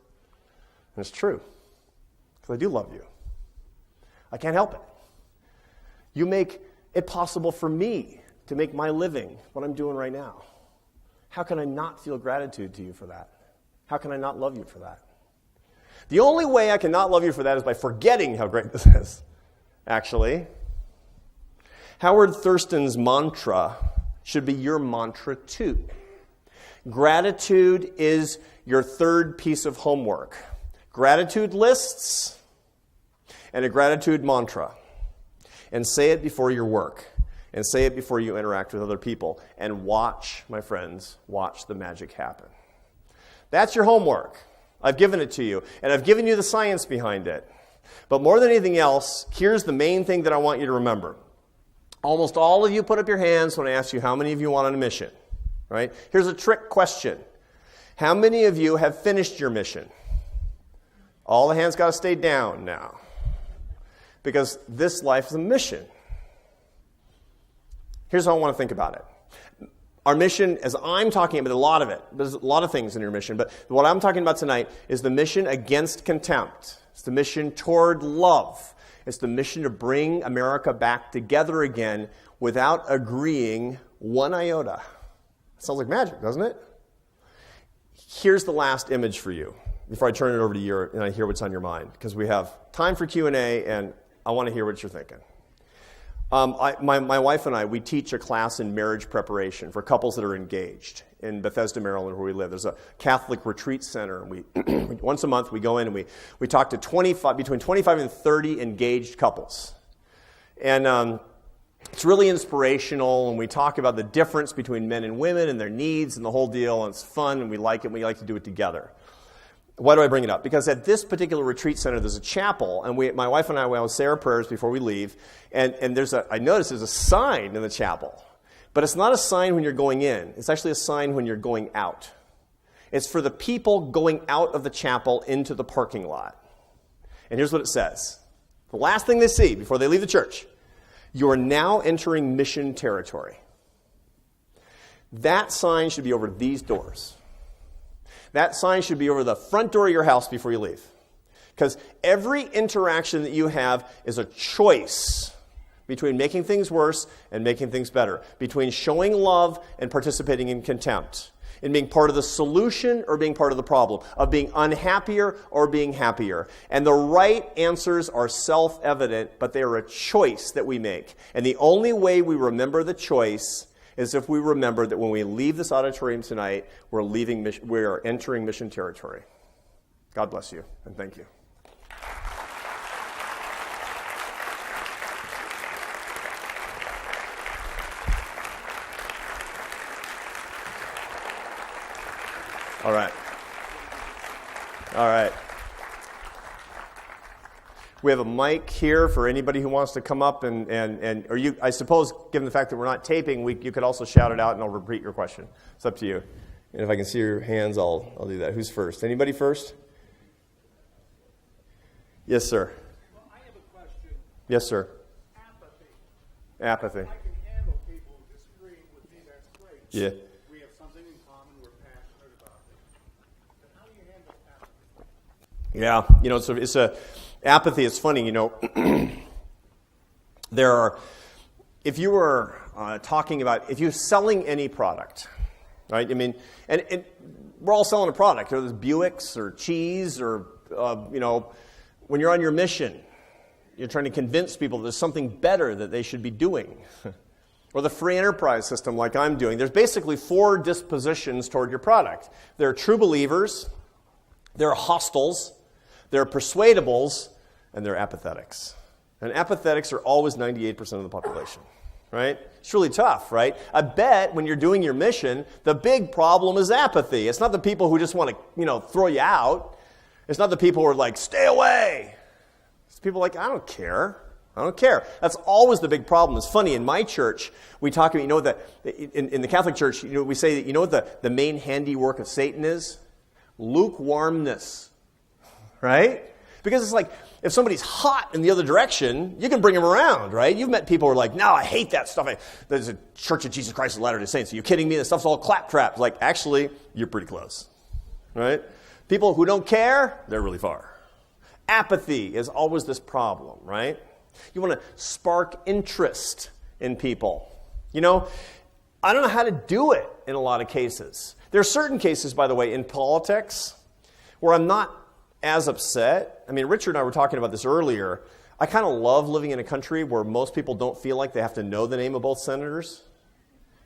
And it's true, because I do love you. I can't help it. You make it possible for me to make my living what I'm doing right now. How can I not feel gratitude to you for that? How can I not love you for that? The only way I can not love you for that is by forgetting how great this is, actually. Howard Thurston's mantra should be your mantra too. Gratitude is your third piece of homework. Gratitude lists and a gratitude mantra. And say it before your work. And say it before you interact with other people. And watch, my friends, watch the magic happen. That's your homework. I've given it to you. And I've given you the science behind it. But more than anything else, here's the main thing that I want you to remember. Almost all of you put up your hands when I ask you how many of you want on a mission. Right? Here's a trick question. How many of you have finished your mission? All the hands got to stay down now. Because this life is a mission. Here's how I want to think about it. Our mission, as I'm talking about, a lot of it, there's a lot of things in your mission, but what I'm talking about tonight is the mission against contempt. It's the mission toward love. It's the mission to bring America back together again without agreeing one iota. Sounds like magic, doesn't it? Here's the last image for you before I turn it over to you and I hear what's on your mind, because we have time for Q&A and I want to hear what you're thinking. My wife and I, we teach a class in marriage preparation for couples that are engaged in Bethesda, Maryland, where we live. There's a Catholic retreat center, and we once a month we go in and we talk to between 25 and 30 engaged couples. And it's really inspirational, and we talk about the difference between men and women and their needs and the whole deal, and it's fun, and we like it, and we like to do it together. Why do I bring it up? Because at this particular retreat center, there's a chapel, and my wife and I, we always say our prayers before we leave, and I notice there's a sign in the chapel. But it's not a sign when you're going in. It's actually a sign when you're going out. It's for the people going out of the chapel into the parking lot. And here's what it says. The last thing they see before they leave the church: you are now entering mission territory. That sign should be over these doors. That sign should be over the front door of your house before you leave. Because every interaction that you have is a choice between making things worse and making things better, between showing love and participating in contempt, in being part of the solution or being part of the problem, of being unhappier or being happier. And the right answers are self-evident, but they are a choice that we make. And the only way we remember the choice is if we remember that when we leave this auditorium tonight, we're entering mission territory. God bless you, and thank you. All right. All right. We have a mic here for anybody who wants to come up or you, I suppose, given the fact that we're not taping, you could also shout it out and I'll repeat your question. It's up to you. And if I can see your hands, I'll do that. Who's first? Anybody first? Yes, sir. Well, I have a question. Yes, sir. Apathy. I can handle people disagreeing with me, that's great. Yeah. We have something in common, we're passionate about it. But how do you handle apathy? Yeah, apathy is funny, if you were if you're selling any product, right? I mean, and we're all selling a product. There's Buicks or cheese or, when you're on your mission, you're trying to convince people there's something better that they should be doing. Or the free enterprise system like I'm doing. There's basically 4 dispositions toward your product. There are true believers, there are hostiles, there are persuadables, and there are apathetics. And apathetics are always 98% of the population, right? It's really tough, right? I bet when you're doing your mission, the big problem is apathy. It's not the people who just want to, throw you out. It's not the people who are like, stay away. It's people like, I don't care. I don't care. That's always the big problem. It's funny, in my church, we talk about, that in the Catholic Church, we say that, what the main handiwork of Satan is? Lukewarmness, right? Because it's like, if somebody's hot in the other direction, you can bring them around, right? You've met people who are like, no, I hate that stuff. There's a Church of Jesus Christ of Latter-day Saints. Are you kidding me? This stuff's all claptrap. Like, actually, you're pretty close, right? People who don't care, they're really far. Apathy is always this problem, right? You want to spark interest in people. I don't know how to do it in a lot of cases. There are certain cases, by the way, in politics where I'm not as upset. I mean, Richard and I were talking about this earlier. I kind of love living in a country where most people don't feel like they have to know the name of both senators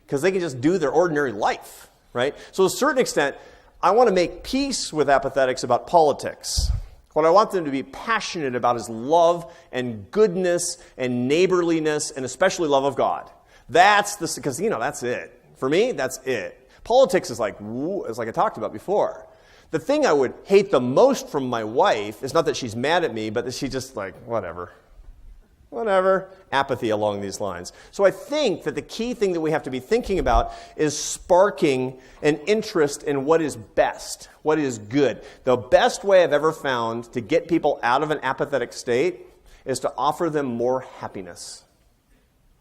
because they can just do their ordinary life, right? So to a certain extent, I want to make peace with apathetics about politics. What I want them to be passionate about is love and goodness and neighborliness and especially love of God. That's because, that's it. For me, that's it. Politics is like I talked about before. The thing I would hate the most from my wife is not that she's mad at me, but that she's just like, whatever. Apathy along these lines. So I think that the key thing that we have to be thinking about is sparking an interest in what is best, what is good. The best way I've ever found to get people out of an apathetic state is to offer them more happiness,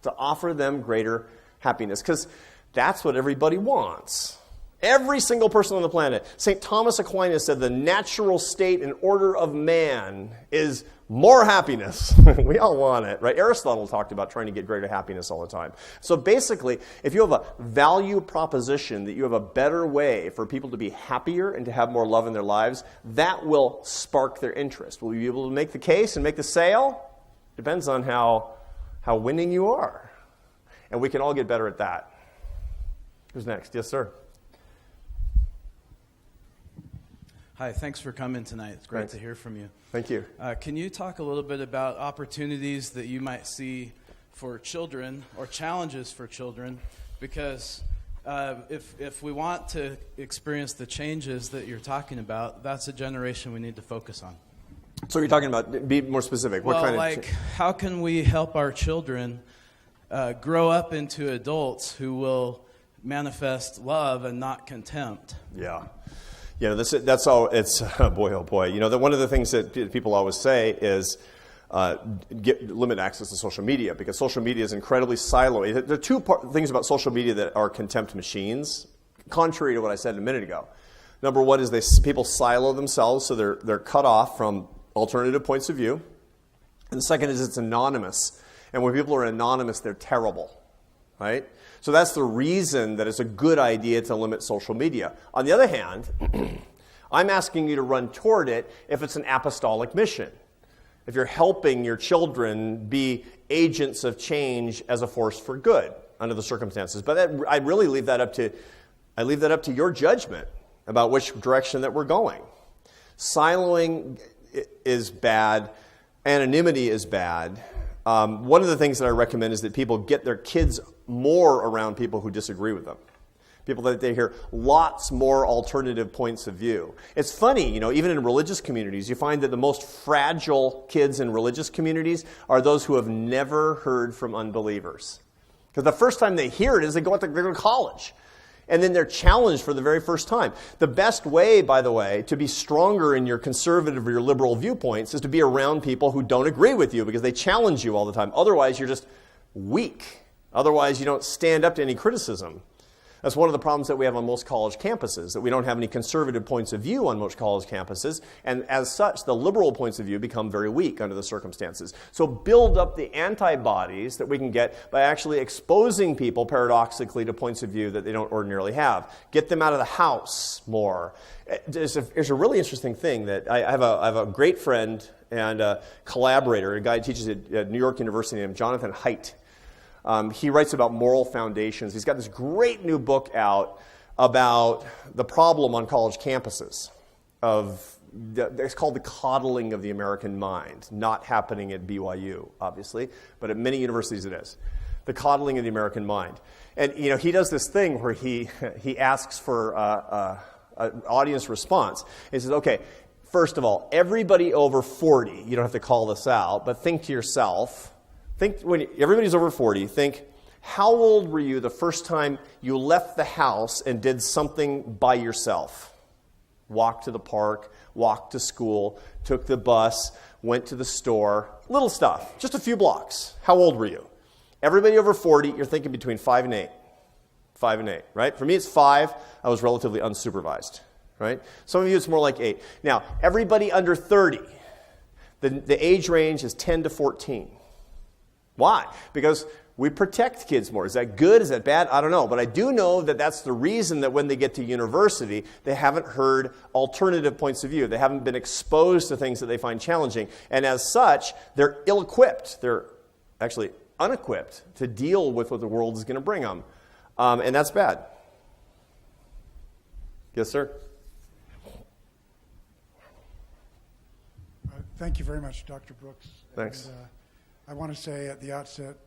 to offer them greater happiness, because that's what everybody wants. Every single person on the planet. St. Thomas Aquinas said the natural state and order of man is more happiness. We all want it, right? Aristotle talked about trying to get greater happiness all the time. So basically, if you have a value proposition that you have a better way for people to be happier and to have more love in their lives, that will spark their interest. Will you be able to make the case and make the sale? Depends on how winning you are. And we can all get better at that. Who's next? Yes, sir. Hi, thanks for coming tonight. It's great to hear from you. Thank you. Can you talk a little bit about opportunities that you might see for children or challenges for children? Because if we want to experience the changes that you're talking about, that's a generation we need to focus on. So you're talking about, be more specific. Well, how can we help our children grow up into adults who will manifest love and not contempt? Yeah. That's all. It's boy, oh boy. One of the things that people always say is limit access to social media because social media is incredibly siloed. There are two things about social media that are contempt machines, contrary to what I said a minute ago. Number one is people silo themselves, so they're cut off from alternative points of view. And the second is it's anonymous. And when people are anonymous, they're terrible, right? So that's the reason that it's a good idea to limit social media. On the other hand, I'm asking you to run toward it if it's an apostolic mission. If you're helping your children be agents of change as a force for good under the circumstances. But I really leave that up to your judgment about which direction that we're going. Siloing is bad. Anonymity is bad. One of the things that I recommend is that people get their kids more around people who disagree with them. People that they hear lots more alternative points of view. It's funny, even in religious communities, you find that the most fragile kids in religious communities are those who have never heard from unbelievers. Because the first time they hear it is they go to college. And then they're challenged for the very first time. The best way, by the way, to be stronger in your conservative or your liberal viewpoints is to be around people who don't agree with you because they challenge you all the time. Otherwise, you're just weak. Otherwise, you don't stand up to any criticism. That's one of the problems that we have on most college campuses, that we don't have any conservative points of view on most college campuses, and as such, the liberal points of view become very weak under the circumstances. So build up the antibodies that we can get by actually exposing people, paradoxically, to points of view that they don't ordinarily have. Get them out of the house more. There's a really interesting thing that I have a great friend and a collaborator, a guy who teaches at New York University named Jonathan Haidt. He writes about moral foundations. He's got this great new book out about the problem on college campuses it's called the coddling of the American mind. Not happening at BYU, obviously, but at many universities it is. The coddling of the American mind. And, he does this thing where he asks for an audience response. He says, okay, first of all, everybody over 40, you don't have to call this out, but think to yourself, when everybody's over 40, think, how old were you the first time you left the house and did something by yourself? Walked to the park, walked to school, took the bus, went to the store, little stuff, just a few blocks. How old were you? Everybody over 40, you're thinking between 5 and 8. 5 and 8, right? For me, it's 5. I was relatively unsupervised, right? Some of you, it's more like 8. Now, everybody under 30, the age range is 10 to 14. Why? Because we protect kids more. Is that good? Is that bad? I don't know. But I do know that that's the reason that when they get to university, they haven't heard alternative points of view. They haven't been exposed to things that they find challenging. And as such, they're ill-equipped. They're actually unequipped to deal with what the world is going to bring them. And that's bad. Yes, sir? Thank you very much, Dr. Brooks. Thanks. And, I want to say at the outset,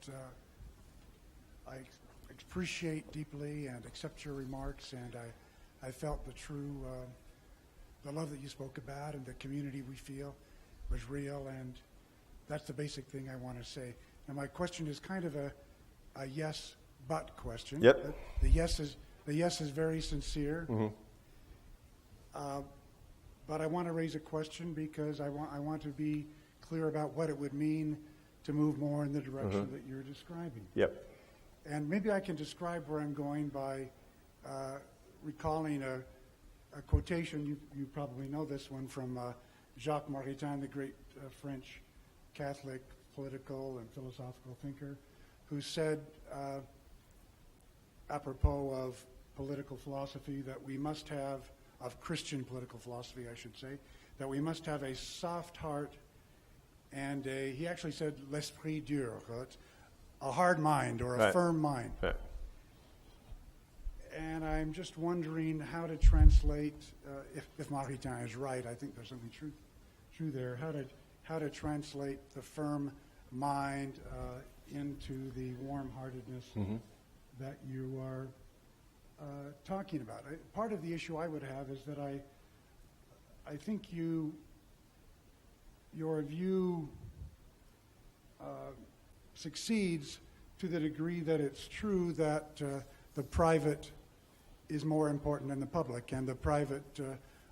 I appreciate deeply and accept your remarks, and I felt the love that you spoke about and the community we feel was real, and that's the basic thing I want to say. Now, my question is kind of a yes-but question. Yep. The yes is very sincere. Mm-hmm. But I want to raise a question because I want to be clear about what it would mean to move more in the direction that you're describing. Yep. And maybe I can describe where I'm going by recalling a quotation. You probably know this one from Jacques Maritain, the great French Catholic political and philosophical thinker, who said, apropos of political philosophy, that we must have, of Christian political philosophy, I should say, that we must have a soft heart and he actually said l'esprit dur, a hard mind or a firm mind. Right. And I'm just wondering how to translate, if Maritain is right, I think there's something true there, how to translate the firm mind into the warm-heartedness that you are talking about. Part of the issue I would have is that I think your view succeeds to the degree that it's true that the private is more important than the public, and the private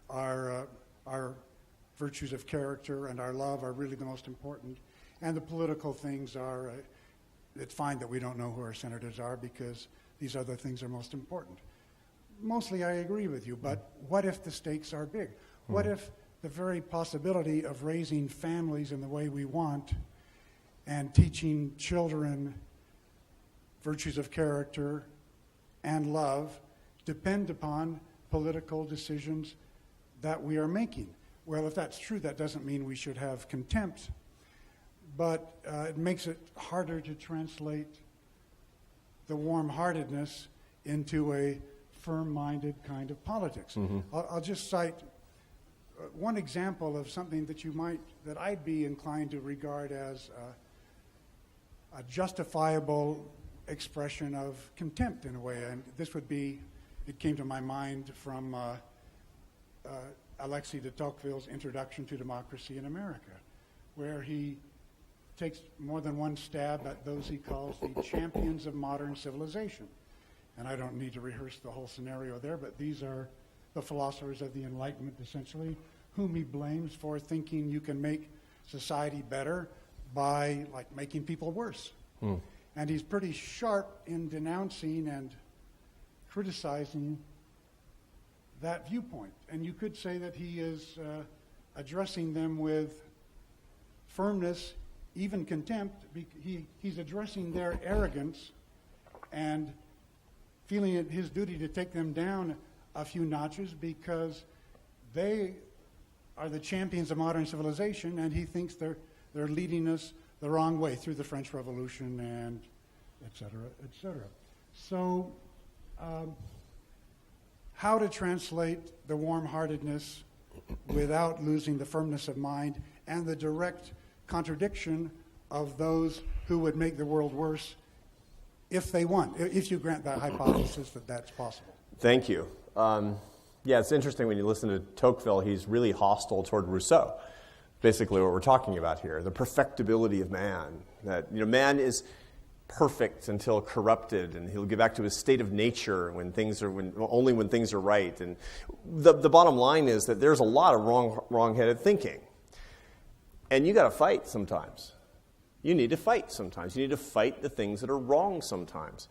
our virtues of character and our love are really the most important, and the political things are, it's fine that we don't know who our senators are because these other things are most important. mostly I agree with you, but what if the stakes are big? What if the very possibility of raising families in the way we want and teaching children virtues of character and love depend upon political decisions that we are making? Well, if that's true, that doesn't mean we should have contempt, but it makes it harder to translate the warm-heartedness into a firm-minded kind of politics. I'll just cite one example of something that I'd be inclined to regard as a justifiable expression of contempt in a way, and this would be, it came to my mind from Alexis de Tocqueville's Introduction to Democracy in America, where he takes more than one stab at those he calls the champions of modern civilization. And I don't need to rehearse the whole scenario there, but these are the philosophers of the Enlightenment, essentially, whom he blames for thinking you can make society better by, like, making people worse. And he's pretty sharp in denouncing and criticizing that viewpoint. And you could say that he is addressing them with firmness, even contempt. He's addressing their arrogance and feeling it his duty to take them down a few notches because they are the champions of modern civilization, and he thinks they're leading us the wrong way through the French Revolution and et cetera, et cetera. So how to translate the warm-heartedness without losing the firmness of mind and the direct contradiction of those who would make the world worse if they won, if you grant that hypothesis that that's possible. Thank you. Yeah, it's interesting when you listen to Tocqueville, he's really hostile toward Rousseau. Basically what we're talking about here, the perfectibility of man. That, you know, man is perfect until corrupted, and he'll get back to his state of nature only when things are right. And the bottom line is that there's a lot of wrong-headed thinking. And you got to fight sometimes. You need to fight sometimes. You need to fight the things that are wrong sometimes.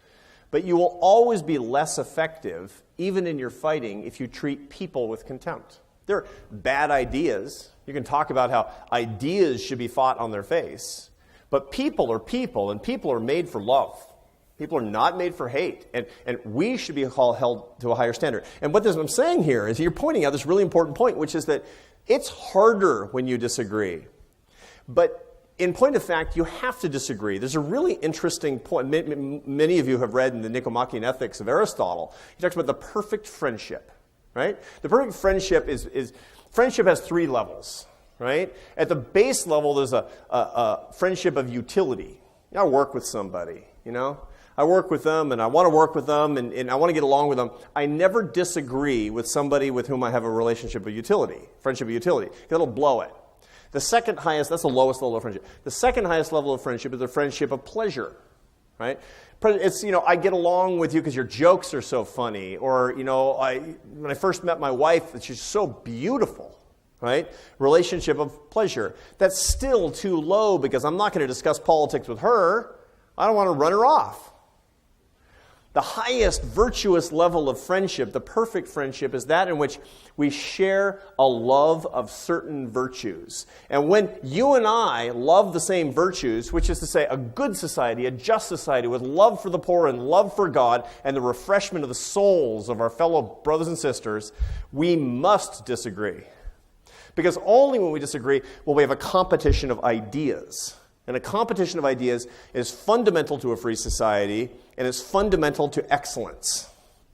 But you will always be less effective, even in your fighting, if you treat people with contempt. There are bad ideas. You can talk about how ideas should be fought on their face. But people are people, and people are made for love. People are not made for hate. And we should be held to a higher standard. And what I'm saying here is you're pointing out this really important point, which is that it's harder when you disagree. But in point of fact, you have to disagree. There's a really interesting point. Many of you have read in the Nicomachean Ethics of Aristotle. He talks about the perfect friendship, right? The perfect friendship friendship has three levels, right? At the base level, there's a friendship of utility. I work with somebody, you know? I work with them, and I want to work with them, and I want to get along with them. I never disagree with somebody with whom I have a relationship of utility, friendship of utility, because it'll blow it. The second highest, that's the lowest level of friendship. The second highest level of friendship is the friendship of pleasure, right? It's, you know, I get along with you because your jokes are so funny. Or, you know, when I first met my wife, she's so beautiful, right? Relationship of pleasure. That's still too low because I'm not going to discuss politics with her. I don't want to run her off. The highest virtuous level of friendship, the perfect friendship, is that in which we share a love of certain virtues. And when you and I love the same virtues, which is to say a good society, a just society with love for the poor and love for God and the refreshment of the souls of our fellow brothers and sisters, we must disagree. Because only when we disagree will we have a competition of ideas. And a competition of ideas is fundamental to a free society, and is fundamental to excellence.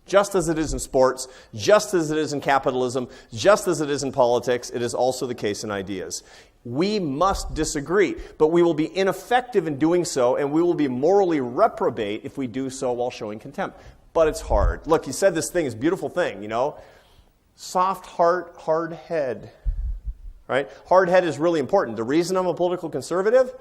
Just as it is in sports, just as it is in capitalism, just as it is in politics, it is also the case in ideas. We must disagree, but we will be ineffective in doing so, and we will be morally reprobate if we do so while showing contempt. But it's hard. Look, he said this thing, this beautiful thing, you know. Soft heart, hard head. Right? Hard head is really important. The reason I'm a political conservative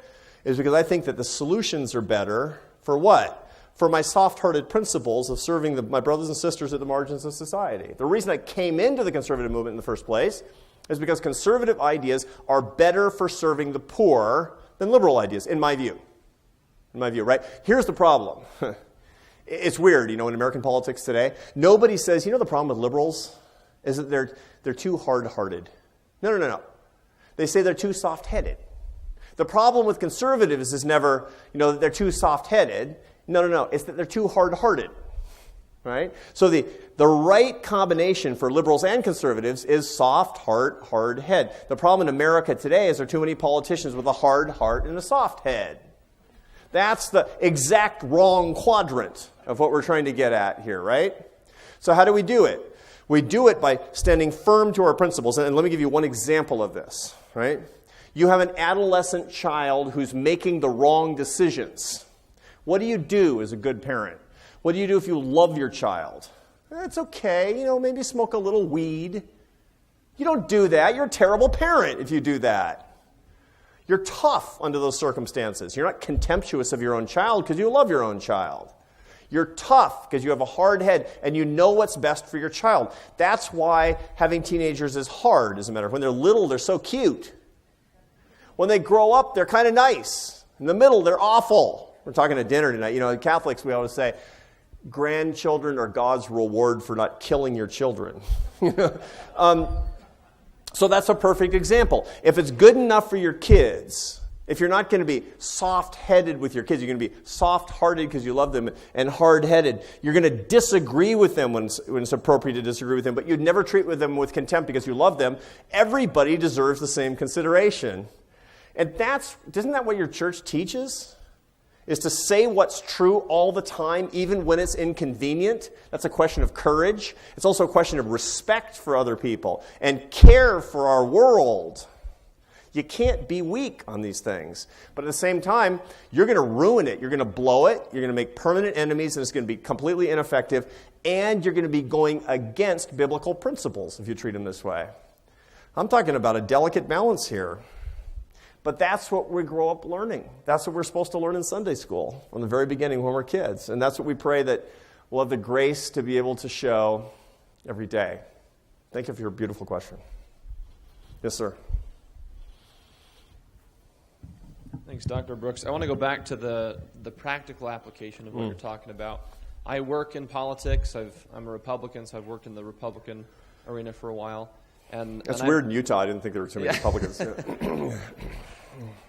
is because I think that the solutions are better for what? For my soft-hearted principles of serving my brothers and sisters at the margins of society. The reason I came into the conservative movement in the first place is because conservative ideas are better for serving the poor than liberal ideas, in my view. In my view, right? Here's the problem. It's weird, in American politics today. Nobody says, the problem with liberals is that they're too hard-hearted. No. They say they're too soft-headed. The problem with conservatives is never, that they're too soft-headed. No. It's that they're too hard-hearted. Right? So the right combination for liberals and conservatives is soft heart, hard head. The problem in America today is there are too many politicians with a hard heart and a soft head. That's the exact wrong quadrant of what we're trying to get at here, right? So how do we do it? We do it by standing firm to our principles. And let me give you one example of this, right? You have an adolescent child who's making the wrong decisions. What do you do as a good parent? What do you do if you love your child? It's okay, maybe smoke a little weed. You don't do that. You're a terrible parent if you do that. You're tough under those circumstances. You're not contemptuous of your own child because you love your own child. You're tough because you have a hard head and you know what's best for your child. That's why having teenagers is hard, as a matter of fact. When they're little, they're so cute. When they grow up, they're kind of nice. In the middle, they're awful. We're talking at dinner tonight. Catholics, we always say, grandchildren are God's reward for not killing your children. So that's a perfect example. If it's good enough for your kids, if you're not going to be soft-headed with your kids, you're going to be soft-hearted because you love them and hard-headed. You're going to disagree with them when it's appropriate to disagree with them, but you'd never treat with them with contempt because you love them. Everybody deserves the same consideration. And isn't that what your church teaches? Is to say what's true all the time, even when it's inconvenient. That's a question of courage. It's also a question of respect for other people and care for our world. You can't be weak on these things. But at the same time, you're going to ruin it. You're going to blow it. You're going to make permanent enemies, and it's going to be completely ineffective. And you're going to be going against biblical principles if you treat them this way. I'm talking about a delicate balance here. But that's what we grow up learning. That's what we're supposed to learn in Sunday school from the very beginning when we're kids. And that's what we pray that we'll have the grace to be able to show every day. Thank you for your beautiful question. Yes, sir. Thanks, Dr. Brooks. I want to go back to the practical application of what you're talking about. I work in politics. I'm a Republican, so I've worked in the Republican arena for a while. That's weird in Utah. I didn't think there were too many Republicans.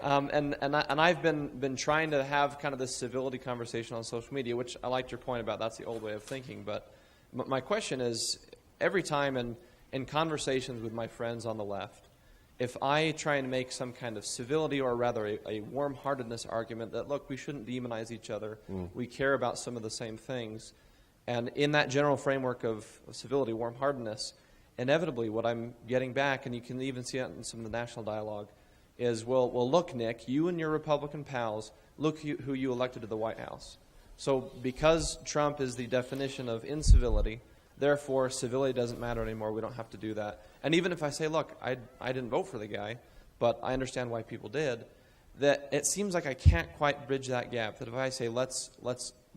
And I've been trying to have kind of this civility conversation on social media, which I liked your point about that's the old way of thinking. But my question is, every time in conversations with my friends on the left, if I try and make some kind of civility or rather a warm-heartedness argument that, look, we shouldn't demonize each other, we care about some of the same things, and in that general framework of civility, warm-heartedness, inevitably what I'm getting back, and you can even see it in some of the national dialogue, is, well, look, Nick, you and your Republican pals, look who you elected to the White House. So because Trump is the definition of incivility, therefore civility doesn't matter anymore, we don't have to do that. And even if I say, look, I didn't vote for the guy, but I understand why people did, that it seems like I can't quite bridge that gap. That if I say, let's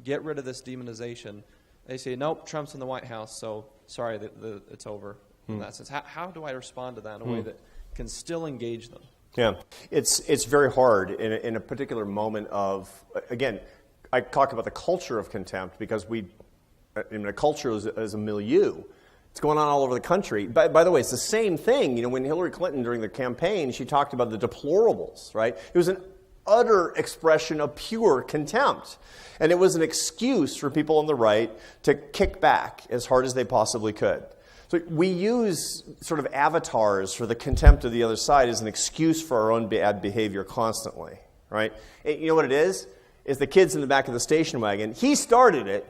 get rid of this demonization, they say, nope, Trump's in the White House, so sorry, it's over in that sense. How do I respond to that in a way that can still engage them? Yeah, it's very hard in a particular moment of, again, I talk about the culture of contempt because a culture is a milieu. It's going on all over the country. By the way, it's the same thing. When Hillary Clinton, during the campaign, she talked about the deplorables, right? It was an utter expression of pure contempt. And it was an excuse for people on the right to kick back as hard as they possibly could. So we use sort of avatars for the contempt of the other side as an excuse for our own bad behavior constantly, right? And you know what it is? It's the kids in the back of the station wagon. He started it.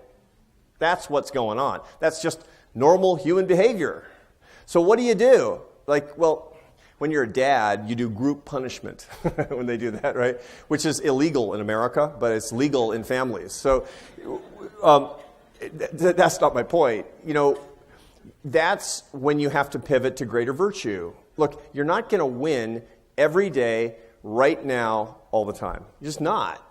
That's what's going on. That's just normal human behavior. So what do? When you're a dad, you do group punishment when they do that, right? Which is illegal in America, but it's legal in families. So that's not my point. That's when you have to pivot to greater virtue. Look, you're not going to win every day, right now, all the time. You're just not.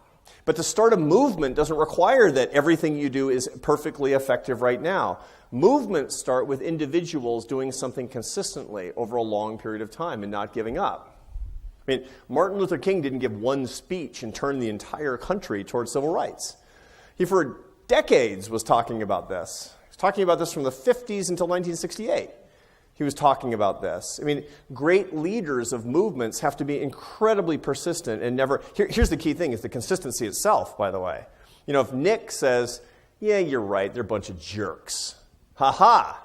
But to start a movement doesn't require that everything you do is perfectly effective right now. Movements start with individuals doing something consistently over a long period of time and not giving up. Martin Luther King didn't give one speech and turn the entire country towards civil rights. He, for decades was talking about this. He was talking about this from the 50s until 1968. He was talking about this. I mean, great leaders of movements have to be incredibly persistent and never... Here's the key thing, is the consistency itself, by the way. You know, if Nick says, yeah, you're right, they're a bunch of jerks. Ha-ha!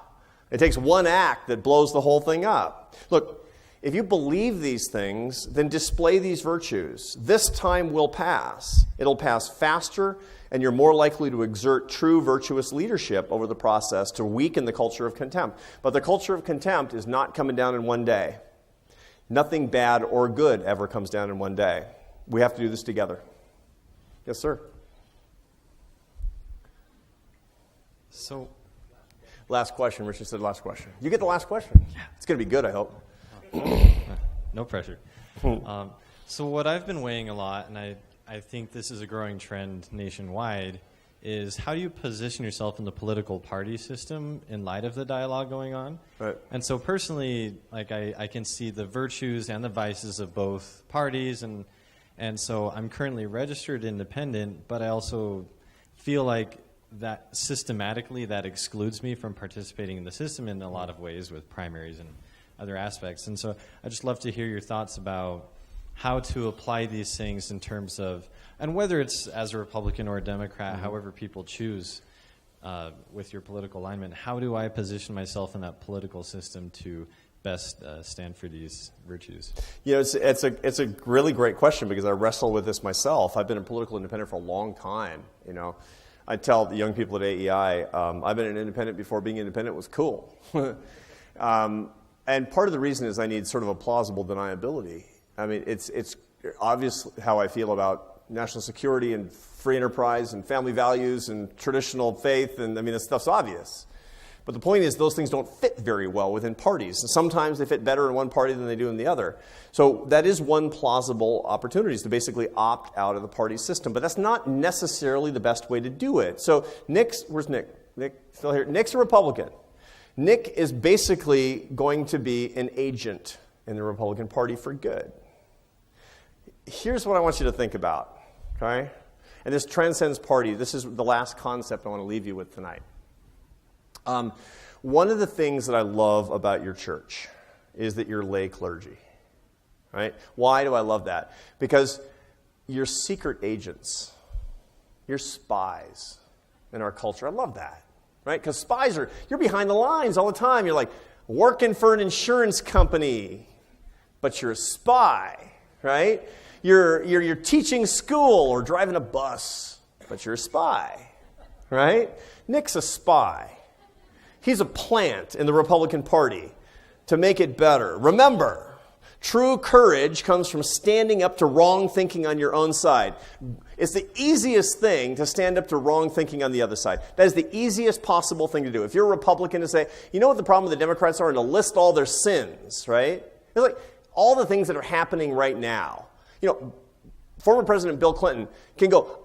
It takes one act that blows the whole thing up. Look, if you believe these things, then display these virtues. This time will pass. It'll pass faster, and you're more likely to exert true virtuous leadership over the process to weaken the culture of contempt. But the culture of contempt is not coming down in one day. Nothing bad or good ever comes down in one day. We have to do this together. Yes, sir? So, last question. Richard said last question. You get the last question. It's going to be good, I hope. no pressure. So what I've been weighing a lot, and I think this is a growing trend nationwide, is how do you position yourself in the political party system in light of the dialogue going on? Right. And so personally, like I can see the virtues and the vices of both parties, and so I'm currently registered independent, but I also feel like that systematically that excludes me from participating in the system in a lot of ways with primaries and other aspects. And so I'd just love to hear your thoughts about how to apply these things in terms of, and whether it's as a Republican or a Democrat, however people choose with your political alignment, how do I position myself in that political system to best stand for these virtues? You know, it's a really great question because I wrestle with this myself. I've been a political independent for a long time, you know. I tell the young people at AEI, I've been an independent before being independent was cool. And part of the reason is I need sort of a plausible deniability. I mean, it's obvious how I feel about national security and free enterprise and family values and traditional faith, and I mean, this stuff's obvious. But the point is those things don't fit very well within parties. And sometimes they fit better in one party than they do in the other. So that is one plausible opportunity, is to basically opt out of the party system. But that's not necessarily the best way to do it. So where's Nick? Nick, still here? Nick's a Republican. Nick is basically going to be an agent in the Republican Party for good. Here's what I want you to think about, okay? And this transcends party. This is the last concept I want to leave you with tonight. One of the things that I love about your church is that you're lay clergy, right? Why do I love that? Because you're secret agents. You're spies in our culture. I love that, right? Because spies you're behind the lines all the time. You're like working for an insurance company, but you're a spy, right? You're teaching school or driving a bus, but you're a spy, right? Nick's a spy. He's a plant in the Republican Party to make it better. Remember, true courage comes from standing up to wrong thinking on your own side. It's the easiest thing to stand up to wrong thinking on the other side. That is the easiest possible thing to do. If you're a Republican, to say, you know what the problem with the Democrats are, and to list all their sins, right? It's like all the things that are happening right now. You know, former President Bill Clinton can go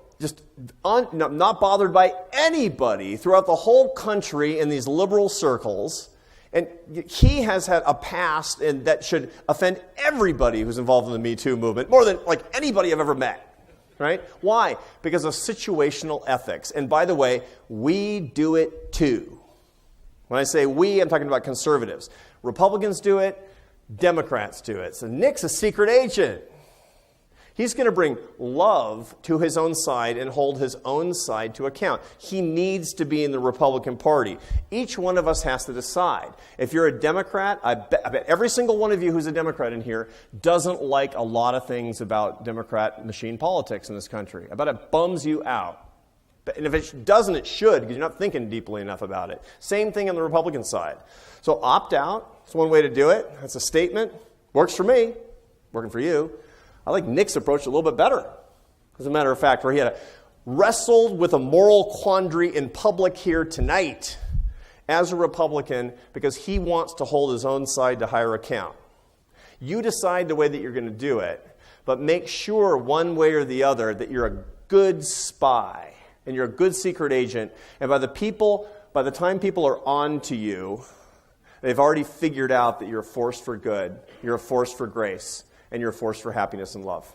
not bothered by anybody throughout the whole country in these liberal circles. And he has had a past and that should offend everybody who's involved in the Me Too movement, more than like anybody I've ever met. Right? Why? Because of situational ethics. And by the way, we do it too. When I say we, I'm talking about conservatives. Republicans do it, Democrats do it. So Nick's a secret agent. He's going to bring love to his own side and hold his own side to account. He needs to be in the Republican Party. Each one of us has to decide. If you're a Democrat, I bet every single one of you who's a Democrat in here doesn't like a lot of things about Democrat machine politics in this country. I bet it bums you out. And if it doesn't, it should, because you're not thinking deeply enough about it. Same thing on the Republican side. So opt out. It's one way to do it. That's a statement. Works for me. Working for you. I like Nick's approach a little bit better. As a matter of fact, where he had wrestled with a moral quandary in public here tonight as a Republican because he wants to hold his own side to higher account. You decide the way that you're going to do it, but make sure one way or the other that you're a good spy and you're a good secret agent. And by the time people are on to you, they've already figured out that you're a force for good, you're a force for grace, and you're a force for happiness and love.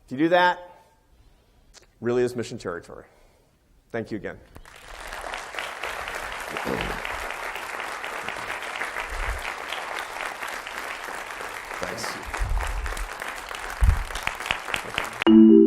If you do that, really is mission territory. Thank you again. Thanks.